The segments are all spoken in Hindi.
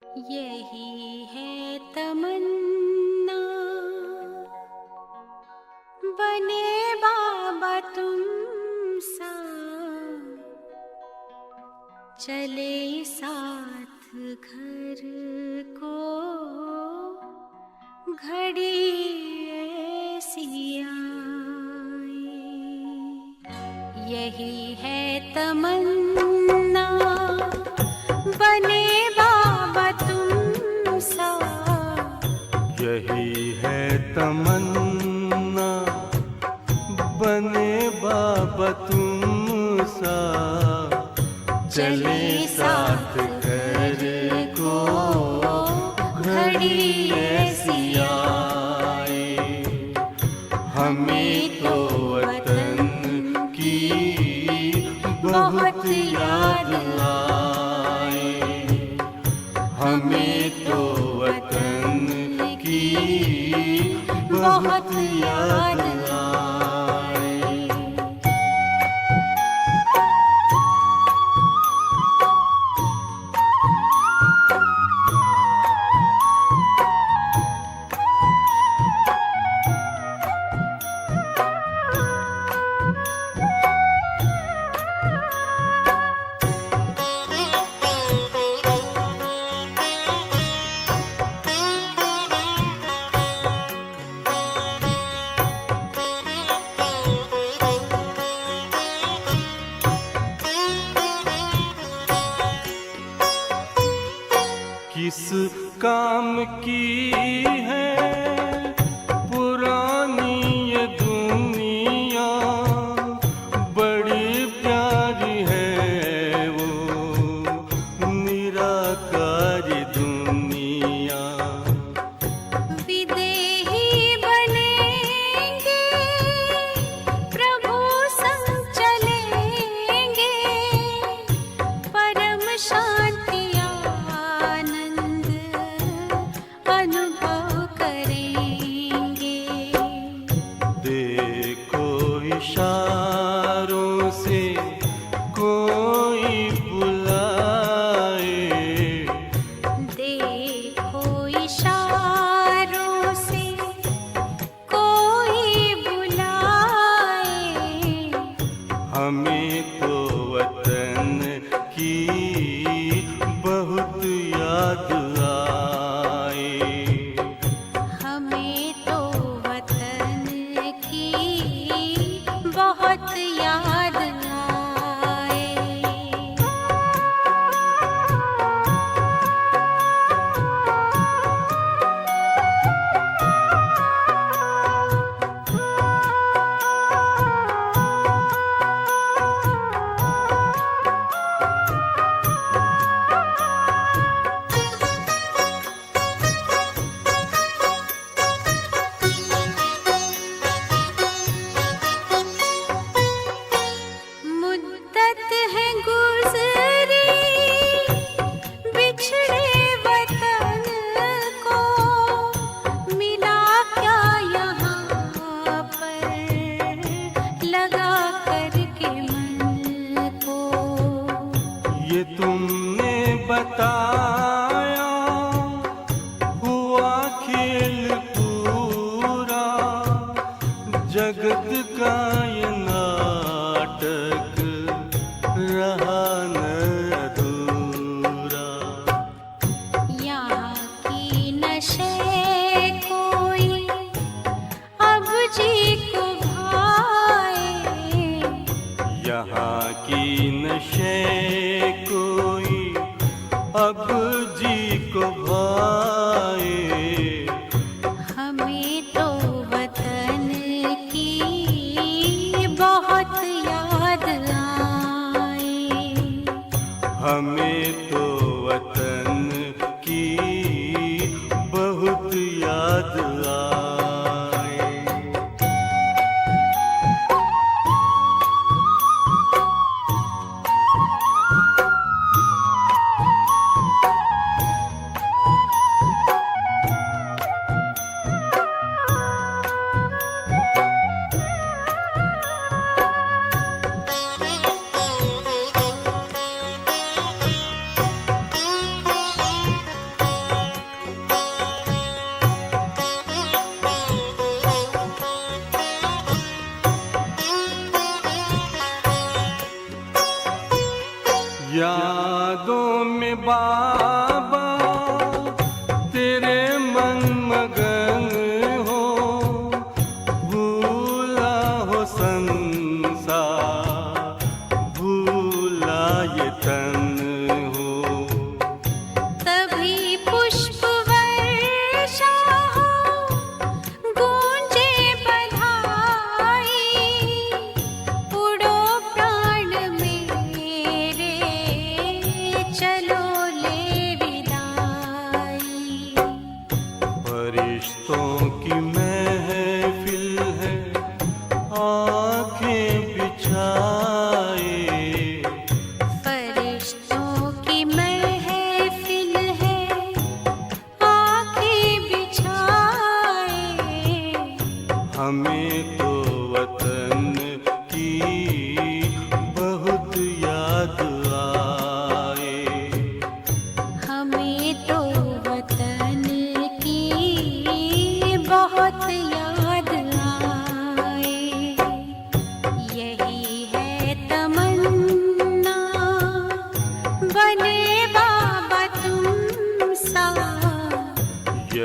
यही है तमन्ना, बने बाबा तुम सा, चले साथ घर को घड़ी ऐसी आए। यही है तमन्ना, बने बाबा तुम सा, यही है तमन्ना, बने बाबा तुम सा, चले साथ घर को घड़ी ऐसी आए। हमें तो वतन की बहुत याद आए, हमें तो वतन की बहुत याद आए। किस काम की है पुरानी ये दुनिया, बड़ी प्यारी है वो निराकारी दुनिया। विदेही बनेंगे प्रभु संग चलेंगे, परम शांति अनुभव करेंगे। देखो इशारों से कोई बुलाए, देखो इशारों से कोई बुलाए। हमें तो वतन की बहुत याद आए, हमें तो वतन की बहुत याद आए। मुद्दत है गुज़री बिछड़े वतन को, मिला क्या यहाँ पर लगा करके मन को। ये तुमने बताया हुआ खेल पूरा, जगत का ये नाटक रहा न अधूरा। यहाँ की नशे कोई अब जी को भाए, यहाँ की नशे कोई अब जी को भाए। हमें तो वतन की बहुत याद आए, हमें तो वतन की बहुत याद आए।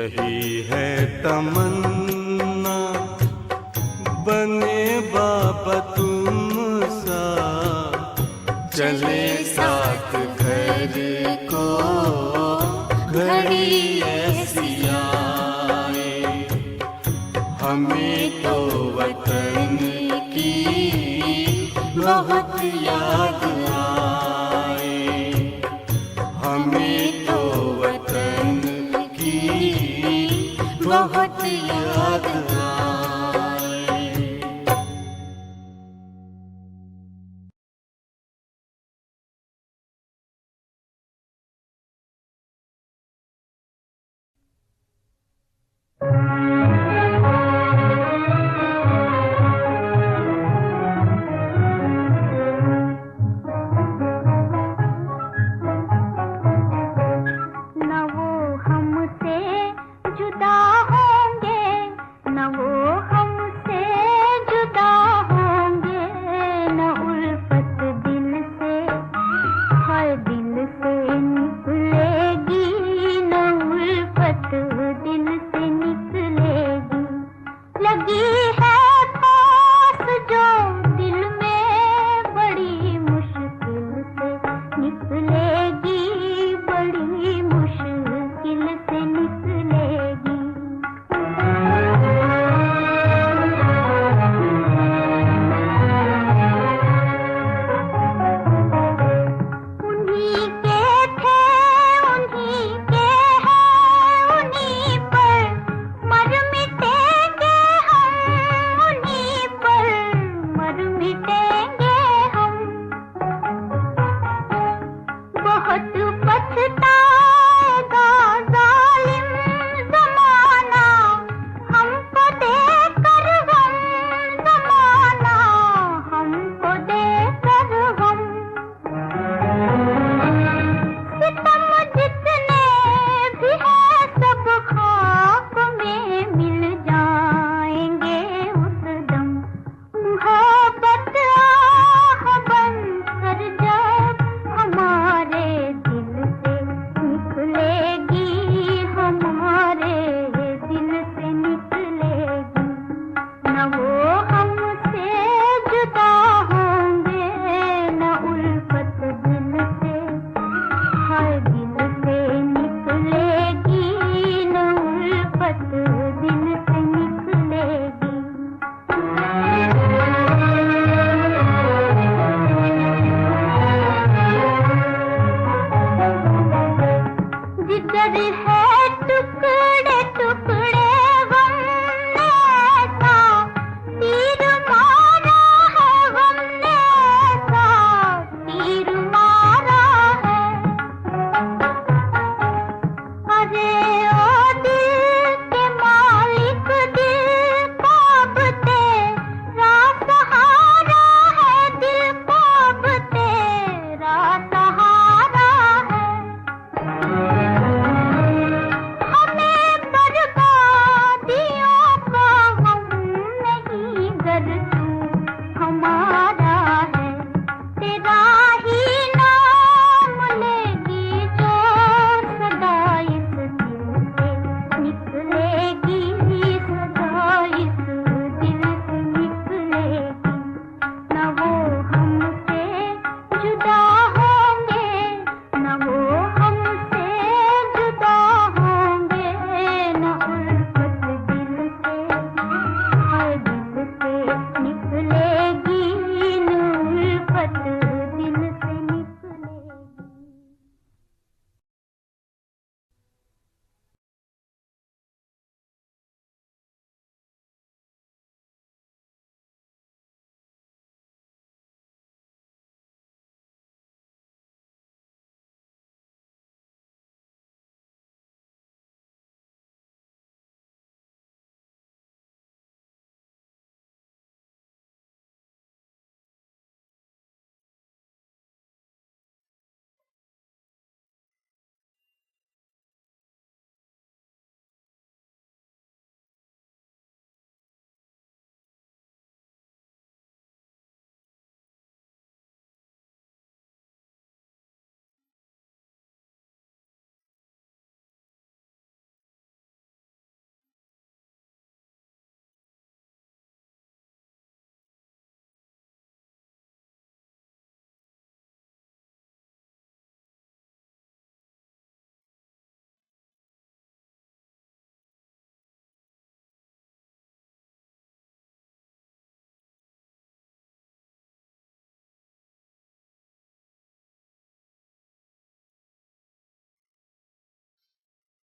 यही है तमन्ना, बने बाबा तुम सा, चले साथ घर को घड़ी ऐसी आए। हमें तो वतन की बहुत याद आए, हमें तो वतन की बहुत याद आए।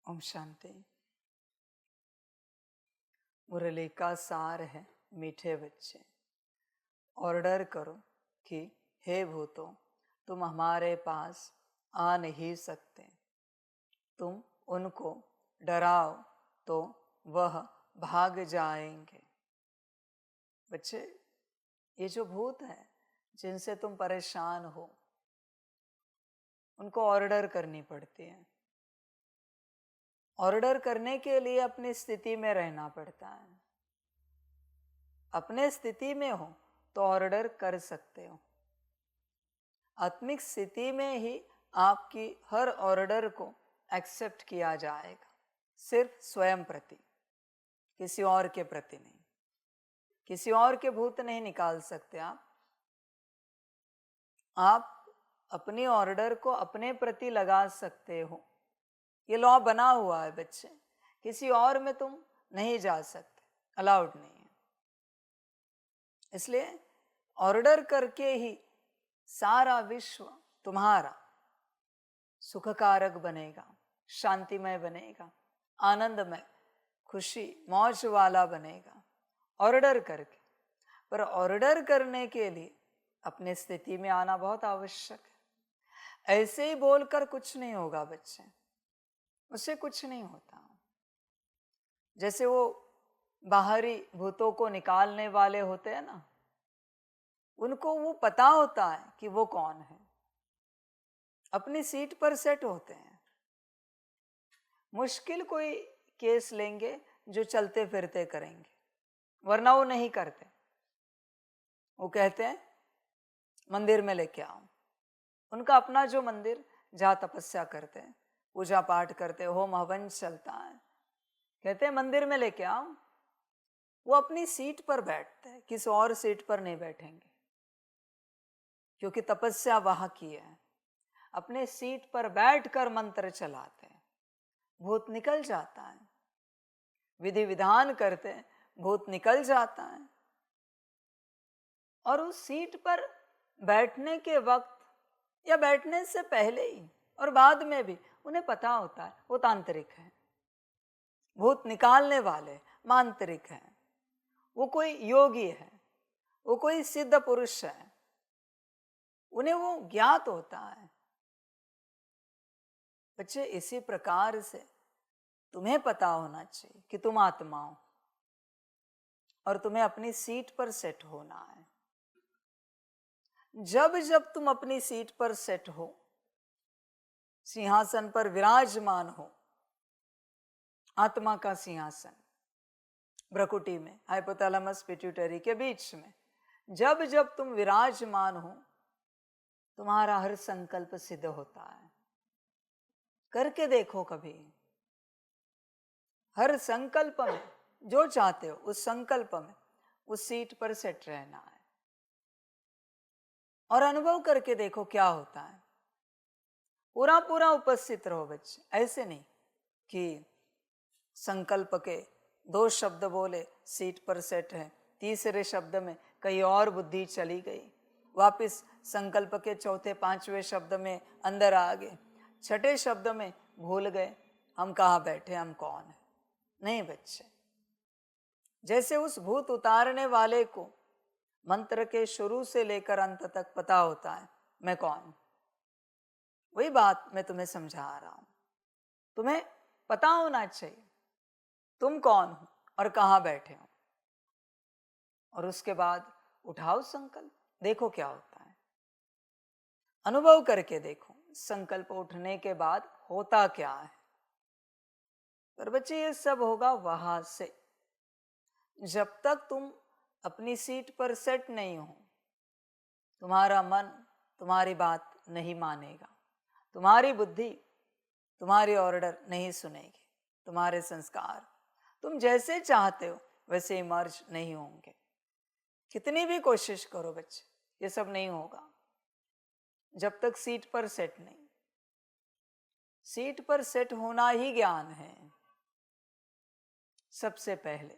ओम शांति। मुरली का सार है मीठे बच्चे, ऑर्डर करो कि हे भूतों, तुम हमारे पास आ नहीं सकते। तुम उनको डराओ तो वह भाग जाएंगे। बच्चे, ये जो भूत हैं जिनसे तुम परेशान हो, उनको ऑर्डर करनी पड़ती है। ऑर्डर करने के लिए अपनी स्थिति में रहना पड़ता है। अपने स्थिति में हो तो ऑर्डर कर सकते हो। आत्मिक स्थिति में ही आपकी हर ऑर्डर को एक्सेप्ट किया जाएगा, सिर्फ स्वयं प्रति, किसी और के प्रति नहीं। किसी और के भूत नहीं निकाल सकते आप अपनी ऑर्डर को अपने प्रति लगा सकते हो। ये लॉ बना हुआ है बच्चे, किसी और में तुम नहीं जा सकते, अलाउड नहीं है। इसलिए ऑर्डर करके ही सारा विश्व तुम्हारा सुखकारक बनेगा, शांतिमय बनेगा, आनंदमय, खुशी मौज वाला बनेगा, ऑर्डर करके। पर ऑर्डर करने के लिए अपने स्थिति में आना बहुत आवश्यक है। ऐसे ही बोलकर कुछ नहीं होगा बच्चे, उससे कुछ नहीं होता। जैसे वो बाहरी भूतों को निकालने वाले होते हैं ना, उनको वो पता होता है कि वो कौन है, अपनी सीट पर सेट होते हैं। मुश्किल कोई केस लेंगे जो चलते फिरते करेंगे, वरना वो नहीं करते। वो कहते हैं मंदिर में लेके आओ। उनका अपना जो मंदिर जहाँ तपस्या करते हैं, पूजा पाठ करते हैं, होम हवन चलता है, कहते हैं मंदिर में लेके आओ। वो अपनी सीट पर बैठते हैं, किसी और सीट पर नहीं बैठेंगे, क्योंकि तपस्या वहां की है। अपने सीट पर बैठकर मंत्र चलाते हैं, भूत निकल जाता है। विधि विधान करते हैं, भूत निकल जाता है। और उस सीट पर बैठने के वक्त या बैठने से पहले ही और बाद में भी उन्हें पता होता है वो तांत्रिक है, भूत निकालने वाले मांत्रिक हैं, वो कोई योगी है, वो कोई सिद्ध पुरुष है। उन्हें वो ज्ञात होता है। बच्चे, इसी प्रकार से तुम्हें पता होना चाहिए कि तुम आत्मा हो और तुम्हें अपनी सीट पर सेट होना है। जब जब तुम अपनी सीट पर सेट हो, सिंहासन पर विराजमान हो, आत्मा का सिंहासन भ्रकुटी में, हाइपोथैलेमस पिट्यूटरी के बीच में, जब जब तुम विराजमान हो, तुम्हारा हर संकल्प सिद्ध होता है। करके देखो कभी। हर संकल्प में जो चाहते हो उस संकल्प में उस सीट पर सेट रहना है और अनुभव करके देखो क्या होता है। पूरा पूरा उपस्थित रहो बच्चे। ऐसे नहीं कि संकल्प के 2 शब्द बोले, सीट पर सेट है, तीसरे शब्द में कहीं और बुद्धि चली गई, वापस संकल्प के चौथे 5वें शब्द में अंदर आ गए, छठे शब्द में भूल गए हम कहाँ बैठे, हम कौन है। नहीं बच्चे, जैसे उस भूत उतारने वाले को मंत्र के शुरू से लेकर अंत तक पता होता है मैं कौन हूं, वही बात मैं तुम्हें समझा रहा हूं। तुम्हें पता होना चाहिए तुम कौन हो और कहाँ बैठे हो, और उसके बाद उठाओ संकल्प, देखो क्या होता है। अनुभव करके देखो संकल्प उठने के बाद होता क्या है। पर बच्चे, ये सब होगा वहां से। जब तक तुम अपनी सीट पर सेट नहीं हो, तुम्हारा मन तुम्हारी बात नहीं मानेगा, तुम्हारी बुद्धि तुम्हारी ऑर्डर नहीं सुनेगी, तुम्हारे संस्कार तुम जैसे चाहते हो वैसे इमर्ज नहीं होंगे। कितनी भी कोशिश करो बच्चे, ये सब नहीं होगा जब तक सीट पर सेट नहीं। सीट पर सेट होना ही ज्ञान है सबसे पहले।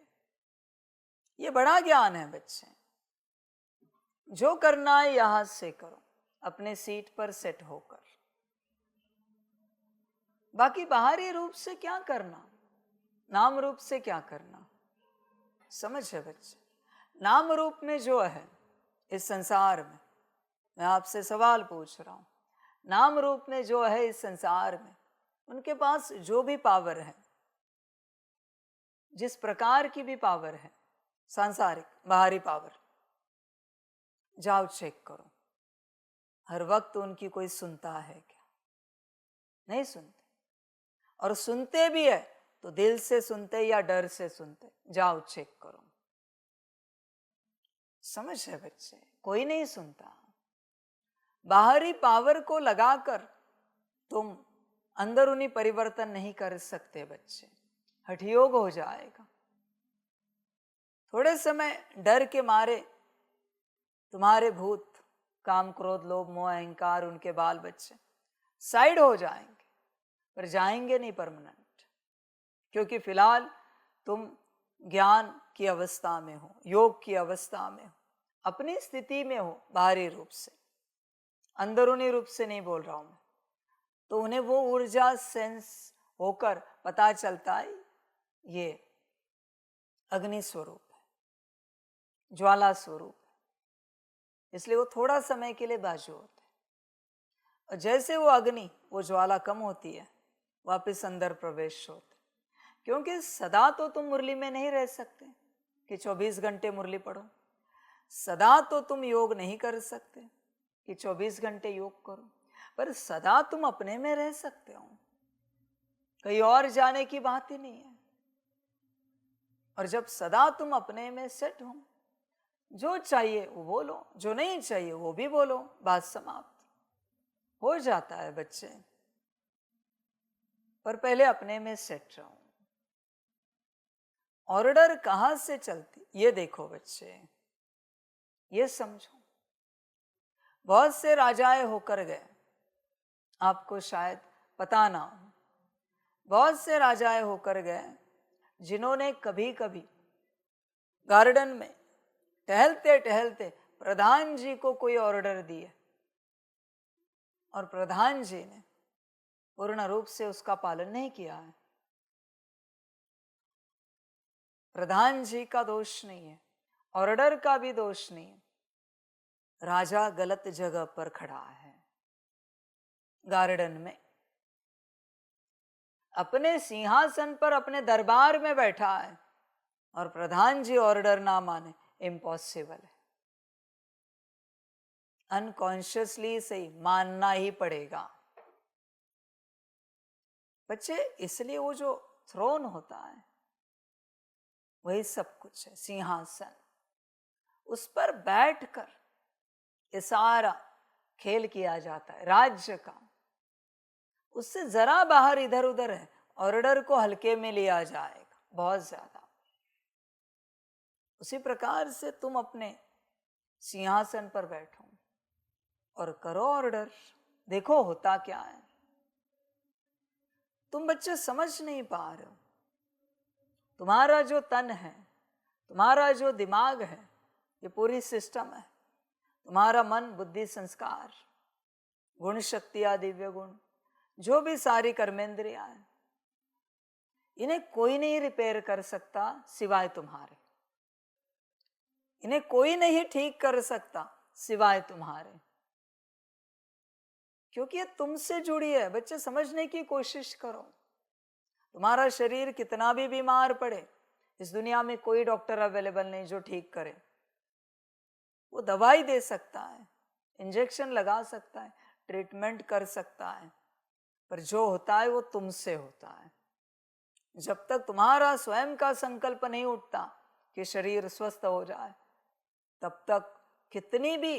ये बड़ा ज्ञान है बच्चे। जो करना है यहां से करो, अपने सीट पर सेट होकर। बाकी बाहरी रूप से क्या करना, नाम रूप से क्या करना, समझ है बच्चे। नाम रूप में जो है इस संसार में, मैं आपसे सवाल पूछ रहा हूं, नाम रूप में जो है इस संसार में, उनके पास जो भी पावर है, जिस प्रकार की भी पावर है, सांसारिक बाहरी पावर, जाओ चेक करो, हर वक्त उनकी कोई सुनता है क्या? नहीं सुनते। और सुनते भी है तो दिल से सुनते या डर से सुनते, जाओ चेक करो। समझ है बच्चे, कोई नहीं सुनता। बाहरी पावर को लगाकर तुम अंदरूनी परिवर्तन नहीं कर सकते बच्चे, हठयोग हो जाएगा। थोड़े समय डर के मारे तुम्हारे भूत, काम, क्रोध, लोभ, मोह, अहंकार, उनके बाल बच्चे साइड हो जाएंगे, पर जाएंगे नहीं परमानेंट, क्योंकि फिलहाल तुम ज्ञान की अवस्था में हो, योग की अवस्था में हो, अपनी स्थिति में हो, बाहरी रूप से, अंदरूनी रूप से नहीं बोल रहा हूं मैं। तो उन्हें वो ऊर्जा सेंस होकर पता चलता है ये अग्नि स्वरूप है, ज्वाला स्वरूप है, इसलिए वो थोड़ा समय के लिए बाजू होते हैं। और जैसे वो अग्नि, वो ज्वाला कम होती है, वापस अंदर प्रवेश होते, क्योंकि सदा तो तुम मुरली में नहीं रह सकते कि 24 घंटे मुरली पढ़ो, सदा तो तुम योग नहीं कर सकते कि 24 घंटे योग करो, पर सदा तुम अपने में रह सकते हो, कहीं और जाने की बात ही नहीं है। और जब सदा तुम अपने में सेट हो, जो चाहिए वो बोलो, जो नहीं चाहिए वो भी बोलो, बात समाप्त हो जाता है बच्चे। पर पहले अपने में सेट रहो। ऑर्डर कहां से चलती ये देखो बच्चे, ये समझो। बहुत से राजाएं होकर गए, आपको शायद पता ना हो, बहुत से राजाएं होकर गए जिन्होंने कभी कभी गार्डन में टहलते टहलते प्रधान जी को कोई ऑर्डर दिए और प्रधान जी ने पूर्ण रूप से उसका पालन नहीं किया है। प्रधान जी का दोष नहीं है, ऑर्डर का भी दोष नहीं है, राजा गलत जगह पर खड़ा है। गार्डन में अपने सिंहासन पर, अपने दरबार में बैठा है और प्रधान जी ऑर्डर ना माने, इम्पॉसिबल है। अनकॉन्शियसली से ही मानना ही पड़ेगा बच्चे। इसलिए वो जो थ्रोन होता है वही सब कुछ है, सिंहासन, उस पर बैठकर ये सारा खेल किया जाता है राज्य का। उससे जरा बाहर इधर उधर है, ऑर्डर को हल्के में लिया जाएगा बहुत ज्यादा। उसी प्रकार से तुम अपने सिंहासन पर बैठो और करो ऑर्डर, देखो होता क्या है। तुम बच्चे समझ नहीं पा रहे हो, तुम्हारा जो तन है, तुम्हारा जो दिमाग है, ये पूरी सिस्टम है। तुम्हारा मन, बुद्धि, संस्कार, गुण, शक्तियां, दिव्य गुण, जो भी सारी कर्मेंद्रियां हैं, इन्हें कोई नहीं रिपेयर कर सकता सिवाय तुम्हारे। इन्हें कोई नहीं ठीक कर सकता सिवाय तुम्हारे, क्योंकि ये तुमसे जुड़ी है। बच्चे समझने की कोशिश करो, तुम्हारा शरीर कितना भी बीमार पड़े, इस दुनिया में कोई डॉक्टर अवेलेबल नहीं जो ठीक करे। वो दवाई दे सकता है, इंजेक्शन लगा सकता है, ट्रीटमेंट कर सकता है, पर जो होता है वो तुमसे होता है। जब तक तुम्हारा स्वयं का संकल्प नहीं उठता कि शरीर स्वस्थ हो जाए, तब तक कितनी भी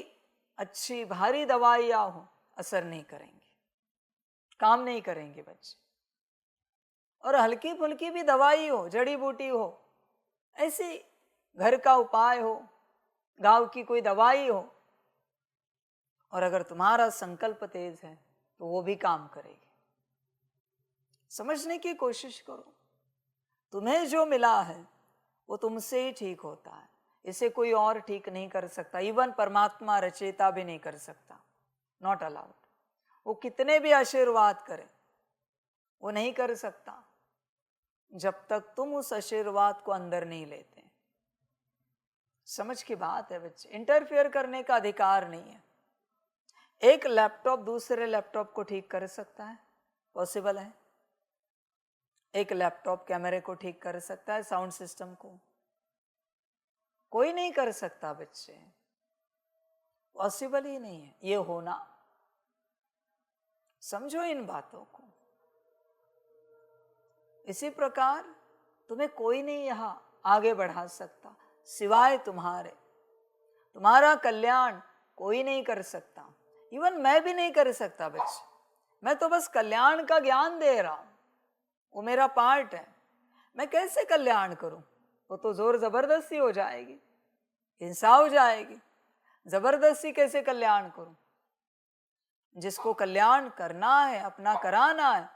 अच्छी भारी दवाइयां हो असर नहीं करेंगी, काम नहीं करेंगे बच्चे। और हल्की फुल्की भी दवाई हो, जड़ी बूटी हो, ऐसी घर का उपाय हो, गांव की कोई दवाई हो, और अगर तुम्हारा संकल्प तेज है तो वो भी काम करेगी। समझने की कोशिश करो, तुम्हें जो मिला है वो तुमसे ही ठीक होता है, इसे कोई और ठीक नहीं कर सकता। इवन परमात्मा रचयिता भी नहीं कर सकता, नॉट अलाउड। वो कितने भी आशीर्वाद करे, वो वो नहीं कर सकता जब तक तुम उस आशीर्वाद को अंदर नहीं लेते। समझ की बात है बच्चे, इंटरफेयर करने का अधिकार नहीं है। एक लैपटॉप दूसरे लैपटॉप को ठीक कर सकता है? पॉसिबल है? एक लैपटॉप कैमरे को ठीक कर सकता है, साउंड सिस्टम को? कोई नहीं कर सकता बच्चे, पॉसिबल ही नहीं है ये होना। समझो इन बातों को। इसी प्रकार तुम्हें कोई नहीं यहां आगे बढ़ा सकता सिवाय तुम्हारे। तुम्हारा कल्याण कोई नहीं कर सकता, इवन मैं भी नहीं कर सकता बच्चे। मैं तो बस कल्याण का ज्ञान दे रहा हूं, वो मेरा पार्ट है। मैं कैसे कल्याण करूं? वो तो जोर जबरदस्ती हो जाएगी, हिंसा हो जाएगी। जबरदस्ती कैसे कल्याण करूं? जिसको कल्याण करना है, अपना कराना है,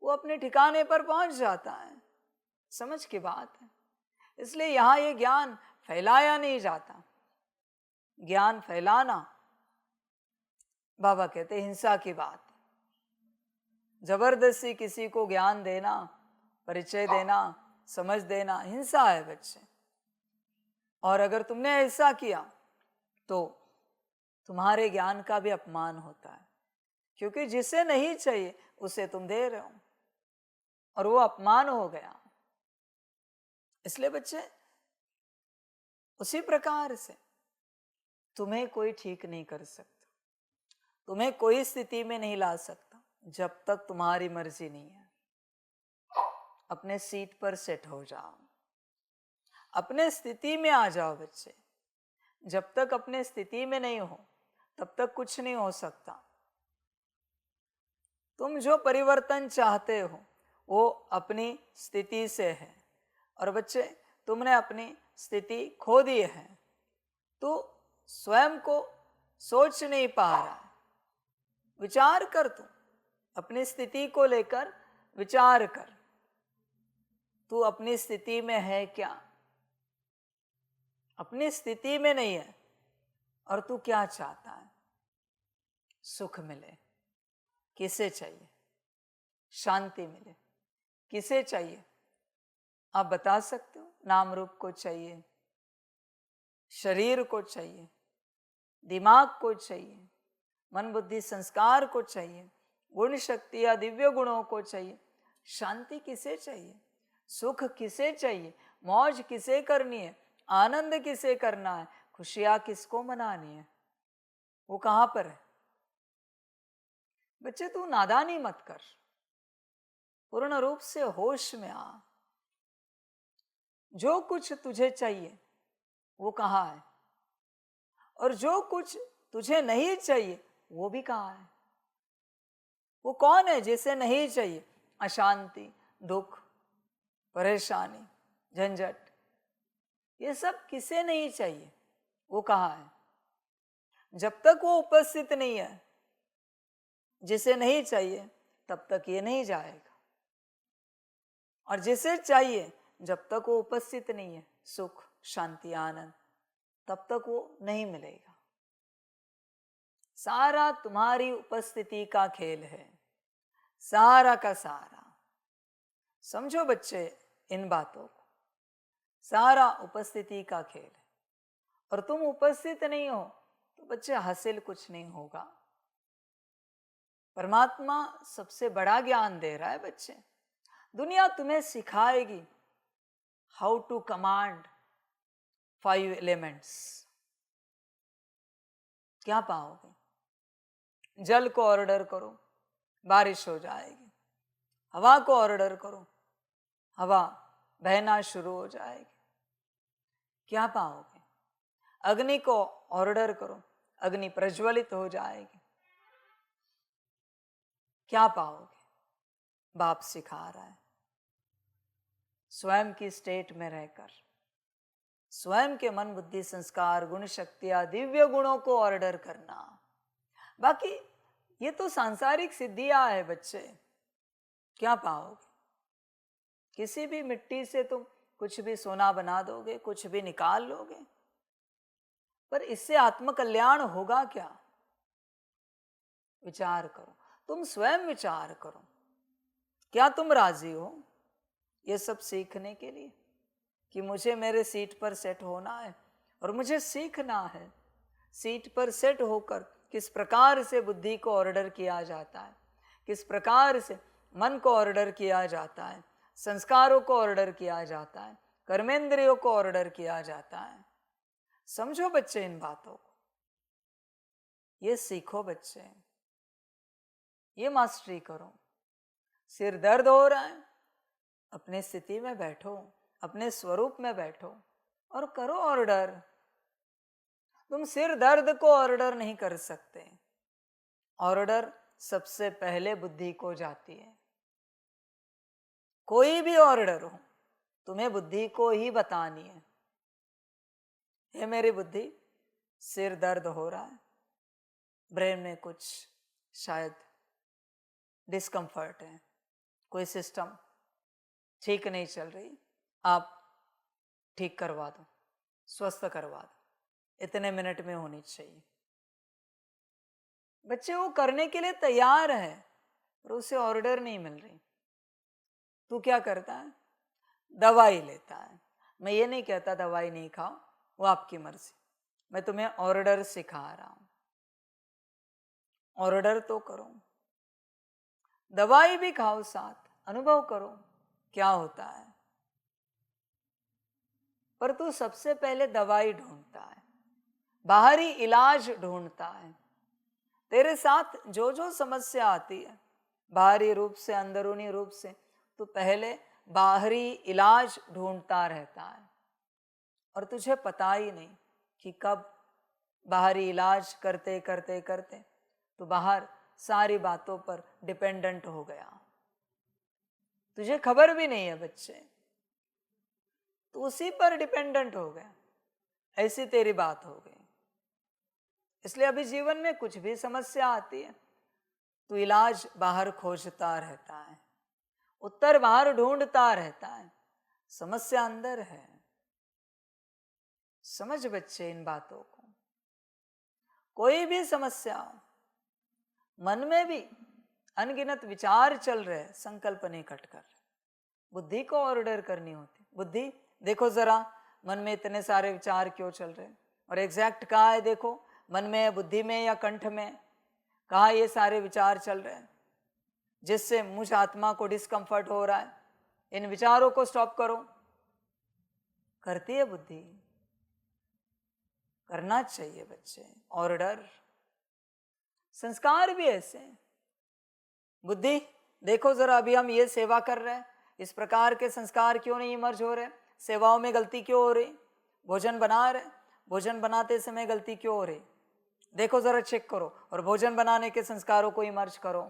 वो अपने ठिकाने पर पहुंच जाता है। समझ की बात है। इसलिए यहां ये ज्ञान फैलाया नहीं जाता। ज्ञान फैलाना, बाबा कहते हिंसा की बात। जबरदस्ती किसी को ज्ञान देना, परिचय देना, समझ देना हिंसा है बच्चे। और अगर तुमने ऐसा किया तो तुम्हारे ज्ञान का भी अपमान होता है, क्योंकि जिसे नहीं चाहिए उसे तुम दे रहे हो और वो अपमान हो गया। इसलिए बच्चे उसी प्रकार से तुम्हें कोई ठीक नहीं कर सकता, तुम्हें कोई स्थिति में नहीं ला सकता जब तक तुम्हारी मर्जी नहीं है। अपने सीट पर सेट हो जाओ, अपने स्थिति में आ जाओ बच्चे। जब तक अपने स्थिति में नहीं हो तब तक कुछ नहीं हो सकता। तुम जो परिवर्तन चाहते हो वो अपनी स्थिति से है। और बच्चे तुमने अपनी स्थिति खो दी है, तो स्वयं को सोच नहीं पा रहा है। विचार कर, तू अपनी स्थिति को लेकर विचार कर। तू अपनी स्थिति में है क्या? अपनी स्थिति में नहीं है। और तू क्या चाहता है? सुख मिले, किसे चाहिए? शांति मिले, किसे चाहिए? आप बता सकते हो? नाम रूप को चाहिए, शरीर को चाहिए, दिमाग को चाहिए, मन बुद्धि संस्कार को चाहिए, गुण शक्ति या दिव्य गुणों को चाहिए। शांति किसे चाहिए? सुख किसे चाहिए? मौज किसे करनी है? आनंद किसे करना है? खुशियां किसको मनानी है? वो कहां पर है? बच्चे तू नादानी मत कर, पूर्ण रूप से होश में आ। जो कुछ तुझे चाहिए वो कहाँ है, और जो कुछ तुझे नहीं चाहिए वो भी कहाँ है। वो कौन है जिसे नहीं चाहिए? अशांति, दुख, परेशानी, झंझट, ये सब किसे नहीं चाहिए? वो कहाँ है? जब तक वो उपस्थित नहीं है, जिसे नहीं चाहिए, तब तक ये नहीं जाएगा। और जिसे चाहिए, जब तक वो उपस्थित नहीं है, सुख, शांति, आनंद, तब तक वो नहीं मिलेगा। सारा तुम्हारी उपस्थिति का खेल है, सारा का सारा। समझो बच्चे इन बातों को। सारा उपस्थिति का खेल है, और तुम उपस्थित नहीं हो तो बच्चे हासिल कुछ नहीं होगा। परमात्मा सबसे बड़ा ज्ञान दे रहा है बच्चे। दुनिया तुम्हें सिखाएगी हाउ टू कमांड 5 एलिमेंट्स। क्या पाओगे? जल को ऑर्डर करो, बारिश हो जाएगी। हवा को ऑर्डर करो, हवा बहना शुरू हो जाएगी। क्या पाओगे? अग्नि को ऑर्डर करो, अग्नि प्रज्वलित हो जाएगी। क्या पाओगे? बाप सिखा रहा है स्वयं की स्टेट में रहकर स्वयं के मन बुद्धि संस्कार गुण शक्तियां दिव्य गुणों को ऑर्डर करना। बाकी ये तो सांसारिक सिद्धियां है बच्चे। क्या पाओगे? किसी भी मिट्टी से तुम कुछ भी सोना बना दोगे, कुछ भी निकाल लोगे, पर इससे आत्मकल्याण होगा क्या? विचार करो, तुम स्वयं विचार करो। क्या तुम राजी हो ये सब सीखने के लिए कि मुझे मेरे सीट पर सेट होना है और मुझे सीखना है सीट पर सेट होकर किस प्रकार से बुद्धि को ऑर्डर किया जाता है, किस प्रकार से मन को ऑर्डर किया जाता है, संस्कारों को ऑर्डर किया जाता है, कर्मेंद्रियों को ऑर्डर किया जाता है। समझो बच्चे इन बातों को, ये सीखो बच्चे, ये मास्टरी करो। सिर दर्द हो रहा है, अपने स्थिति में बैठो, अपने स्वरूप में बैठो और करो ऑर्डर। तुम सिर दर्द को ऑर्डर नहीं कर सकते, ऑर्डर सबसे पहले बुद्धि को जाती है। कोई भी ऑर्डर हो तुम्हें बुद्धि को ही बतानी है। हे मेरी बुद्धि, सिर दर्द हो रहा है, ब्रेन में कुछ शायद डिस्कम्फर्ट है, कोई सिस्टम ठीक नहीं चल रही, आप ठीक करवा दो, स्वस्थ करवा दो, इतने मिनट में होनी चाहिए। बच्चे वो करने के लिए तैयार है पर उसे ऑर्डर नहीं मिल रही। तू क्या करता है? दवाई लेता है। मैं ये नहीं कहता दवाई नहीं खाओ, वो आपकी मर्जी, मैं तुम्हें ऑर्डर सिखा रहा हूं। ऑर्डर तो करो, दवाई भी खाओ, साथ अनुभव करो क्या होता है। पर तू सबसे पहले दवाई ढूंढता है, बाहरी इलाज ढूंढता है। तेरे साथ जो जो समस्या आती है बाहरी रूप से अंदरूनी रूप से, तू पहले बाहरी इलाज ढूंढता रहता है और तुझे पता ही नहीं कि कब बाहरी इलाज करते करते करते तू बाहर सारी बातों पर डिपेंडेंट हो गया। तुझे खबर भी नहीं है बच्चे, तू उसी पर डिपेंडेंट हो गया, ऐसी तेरी बात हो गई। इसलिए अभी जीवन में कुछ भी समस्या आती है तो इलाज बाहर खोजता रहता है, उत्तर बाहर ढूंढता रहता है, समस्या अंदर है। समझ बच्चे इन बातों को। कोई भी समस्या हो, मन में भी अनगिनत विचार चल रहे, संकल्प नहीं कट कर रहे, बुद्धि को ऑर्डर करनी होती। बुद्धि देखो जरा, मन में इतने सारे विचार क्यों चल रहे, और एग्जैक्ट कहाँ है देखो, मन में, बुद्धि में या कंठ में, कहाँ ये सारे विचार चल रहे हैं जिससे मुझ आत्मा को डिस्कम्फर्ट हो रहा है। इन विचारों को स्टॉप करो। करती है बुद्धि, करना चाहिए बच्चे ऑर्डर। संस्कार भी ऐसे। बुद्धि देखो जरा, अभी हम ये सेवा कर रहे हैं, इस प्रकार के संस्कार क्यों नहीं इमर्ज हो रहे, सेवाओं में गलती क्यों हो रही, भोजन बना रहे, भोजन बनाते समय गलती क्यों हो रही, देखो जरा, चेक करो और भोजन बनाने के संस्कारों को इमर्ज करो।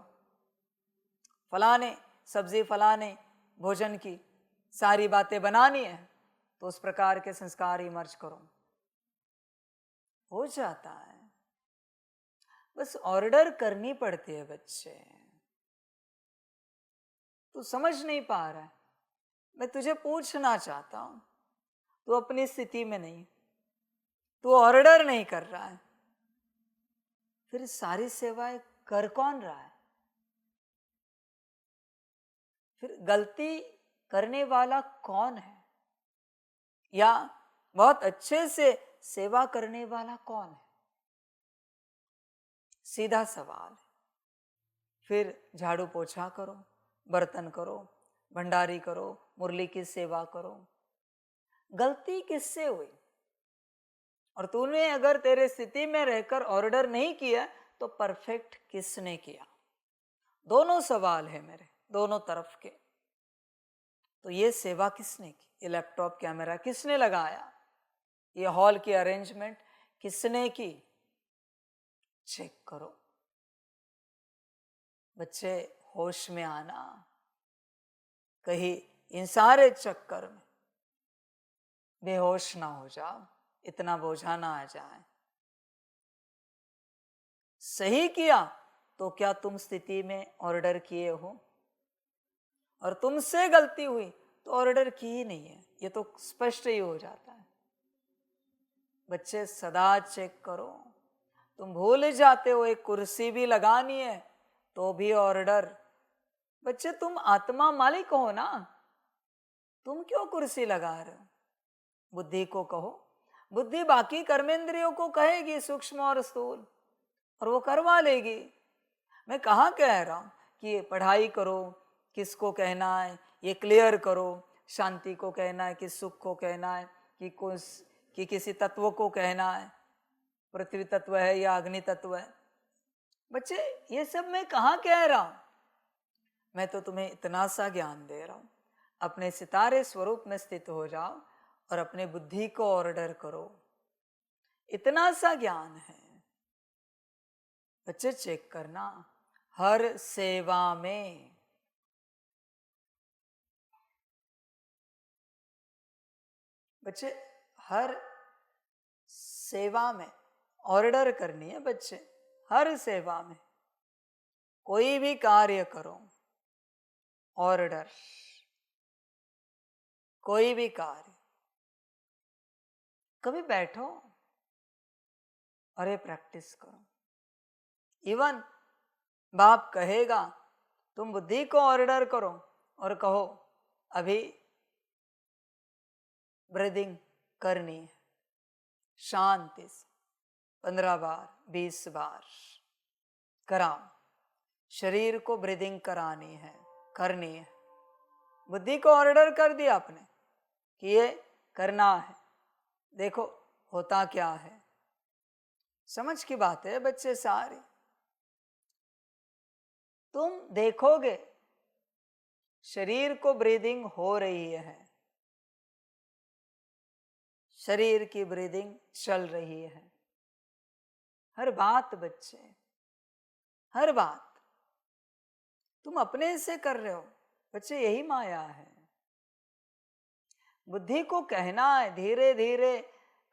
फलाने सब्जी, फलाने भोजन की सारी बातें बनानी है तो उस प्रकार के संस्कार इमर्ज करो, हो जाता है। बस ऑर्डर करनी पड़ती है बच्चे। तू समझ नहीं पा रहा है, मैं तुझे पूछना चाहता हूं, तू अपनी स्थिति में नहीं, तू ऑर्डर नहीं कर रहा है, फिर सारी सेवाएं कर कौन रहा है? फिर गलती करने वाला कौन है, या बहुत अच्छे से सेवा करने वाला कौन है? सीधा सवाल है। फिर झाड़ू पोछा करो, बर्तन करो, भंडारी करो, मुरली की सेवा करो, गलती किससे हुई? और तूने अगर तेरे स्थिति में रहकर ऑर्डर नहीं किया तो परफेक्ट किसने किया? दोनों सवाल है मेरे, दोनों तरफ के। तो ये सेवा किसने की? ये लैपटॉप कैमरा किसने लगाया? ये हॉल की अरेंजमेंट किसने की? चेक करो बच्चे, होश में आना, कहीं इन सारे चक्कर में बेहोश ना हो जाओ, इतना बोझा ना आ जाए। सही किया तो क्या तुम स्थिति में ऑर्डर किए हो? और तुमसे गलती हुई तो ऑर्डर की ही नहीं है, ये तो स्पष्ट ही हो जाता है। बच्चे सदा चेक करो। तुम भूल जाते हो एक कुर्सी भी लगानी है तो भी ऑर्डर, बच्चे तुम आत्मा मालिक हो ना, तुम क्यों कुर्सी लगा रहे हो? बुद्धि को कहो, बुद्धि बाकी कर्मेंद्रियों को कहेगी सूक्ष्म और स्थूल, और वो करवा लेगी। मैं कहाँ कह रहा हूं कि ये पढ़ाई करो, किसको कहना है, ये क्लियर करो, शांति को कहना है कि सुख को कहना है कि किसी तत्व को कहना है, पृथ्वी तत्व है या अग्नि तत्व है। बच्चे ये सब मैं कहाँ कह रहा हूं? मैं तो तुम्हें इतना सा ज्ञान दे रहा हूं, अपने सितारे स्वरूप में स्थित हो जाओ और अपने बुद्धि को ऑर्डर करो, इतना सा ज्ञान है। बच्चे चेक करना, हर सेवा में बच्चे हर सेवा में ऑर्डर करनी है। बच्चे हर सेवा में कोई भी कार्य करो, ऑर्डर, कोई भी कार्य। कभी बैठो और ये प्रैक्टिस करो। इवन बाप कहेगा तुम बुद्धि को ऑर्डर करो और कहो अभी ब्रीदिंग करनी है शांति से, 15 बार 20 बार कराओ। शरीर को ब्रीदिंग करानी है, करनी है। बुद्धि को ऑर्डर कर दिया आपने कि ये करना है, देखो होता क्या है। समझ की बात है बच्चे सारी। तुम देखोगे शरीर को ब्रीदिंग हो रही है, शरीर की ब्रीदिंग चल रही है। हर बात बच्चे, हर बात तुम अपने से कर रहे हो बच्चे, यही माया है। बुद्धि को कहना है धीरे धीरे,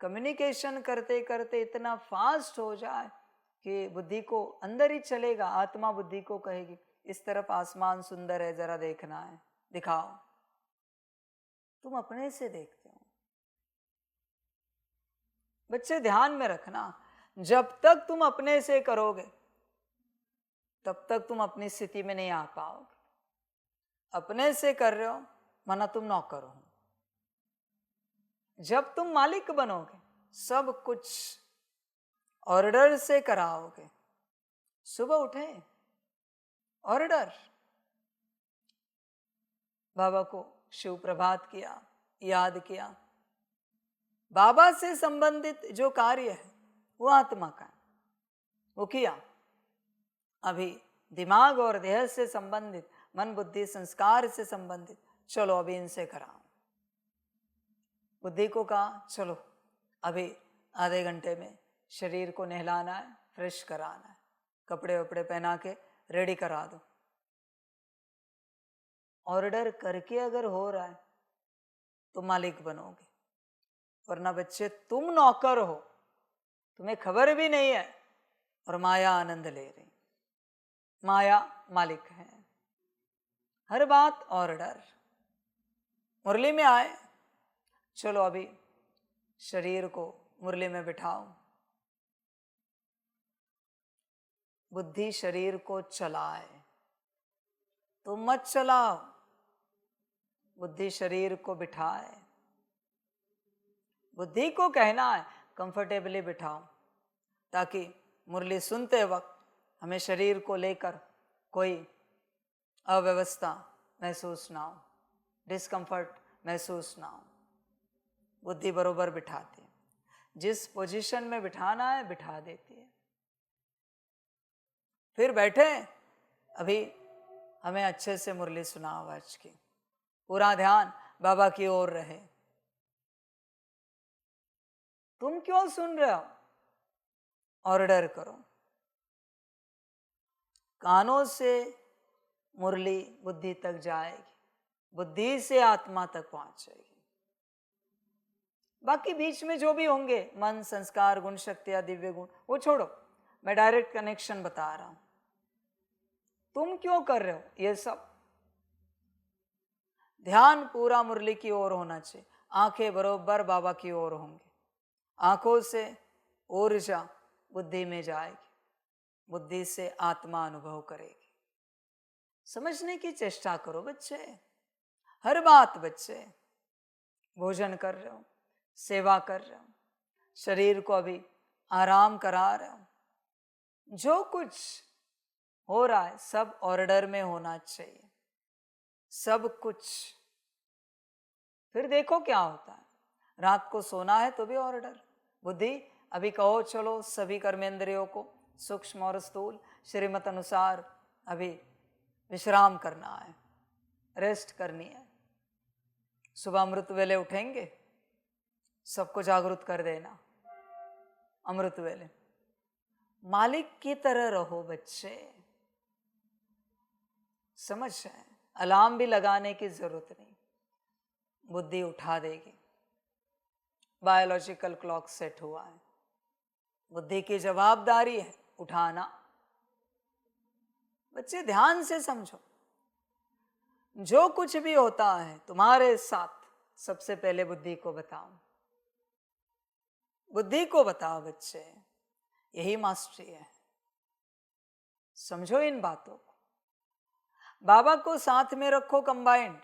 कम्युनिकेशन करते करते इतना फास्ट हो जाए कि बुद्धि को अंदर ही चलेगा। आत्मा बुद्धि को कहेगी इस तरफ आसमान सुंदर है, जरा देखना है, दिखाओ। तुम अपने से देखते हो। बच्चे ध्यान में रखना, जब तक तुम अपने से करोगे तब तक तुम अपनी स्थिति में नहीं आ पाओगे। अपने से कर रहे हो माना तुम नौकर हो। जब तुम मालिक बनोगे, सब कुछ ऑर्डर से कराओगे। सुबह उठे, ऑर्डर। बाबा को शिव प्रभात किया, याद किया। बाबा से संबंधित जो कार्य है वो आत्मा का है, वो किया। अभी दिमाग और देह से संबंधित, मन बुद्धि संस्कार से संबंधित, चलो अभी इनसे कराओ। बुद्धि को कहा चलो अभी आधे घंटे में शरीर को नहलाना है, फ्रेश कराना है, कपड़े वपड़े पहना के रेडी करा दो। ऑर्डर करके अगर हो रहा है तो मालिक बनोगे, वरना बच्चे तुम नौकर हो, तुम्हें खबर भी नहीं है और माया आनंद ले रही। माया मालिक है। हर बात ऑर्डर। मुरली में आए, चलो अभी शरीर को मुरली में बिठाओ। बुद्धि शरीर को चलाए, तुम मत चलाओ। बुद्धि शरीर को बिठाए। बुद्धि को कहना है कंफर्टेबली बिठाओ, ताकि मुरली सुनते वक्त हमें शरीर को लेकर कोई अव्यवस्था महसूस ना हो, डिस्कंफर्ट महसूस ना हो। बुद्धि बरोबर बिठाती है, जिस पोजीशन में बिठाना है बिठा देती है। फिर बैठे, अभी हमें अच्छे से मुरली सुनाओ आज की, पूरा ध्यान बाबा की ओर रहे। तुम क्यों सुन रहे हो? ऑर्डर करो। कानों से मुरली बुद्धि तक जाएगी, बुद्धि से आत्मा तक पहुंचेगी। बाकी बीच में जो भी होंगे, मन, संस्कार, गुण, शक्तियां, दिव्य गुण, वो छोड़ो। मैं डायरेक्ट कनेक्शन बता रहा हूं। तुम क्यों कर रहे हो ये सब? ध्यान पूरा मुरली की ओर होना चाहिए। आंखें बरोबर बाबा की ओर होंगी। आंखों से ऊर्जा बुद्धि में जाएगी, बुद्धि से आत्मा अनुभव करेगी। समझने की चेष्टा करो बच्चे। हर बात बच्चे, भोजन कर रहे हो, सेवा कर रहे हो, शरीर को अभी आराम करा रहे हो, जो कुछ हो रहा है सब ऑर्डर में होना चाहिए, सब कुछ। फिर देखो क्या होता है। रात को सोना है तो भी ऑर्डर। बुद्धि अभी कहो चलो सभी कर्मेंद्रियों को सूक्ष्म और स्थूल श्रीमत अनुसार अभी विश्राम करना है, रेस्ट करनी है। सुबह अमृत वेले उठेंगे, सबको जागरूक कर देना। अमृत वेले मालिक की तरह रहो बच्चे, समझ रहे? अलार्म भी लगाने की जरूरत नहीं, बुद्धि उठा देगी। बायोलॉजिकल क्लॉक सेट हुआ है, बुद्धि की जवाबदारी है उठाना। बच्चे ध्यान से समझो, जो कुछ भी होता है तुम्हारे साथ सबसे पहले बुद्धि को बताओ, बुद्धि को बताओ बच्चे, यही मास्टरी है। समझो इन बातों को। बाबा को साथ में रखो कंबाइंड,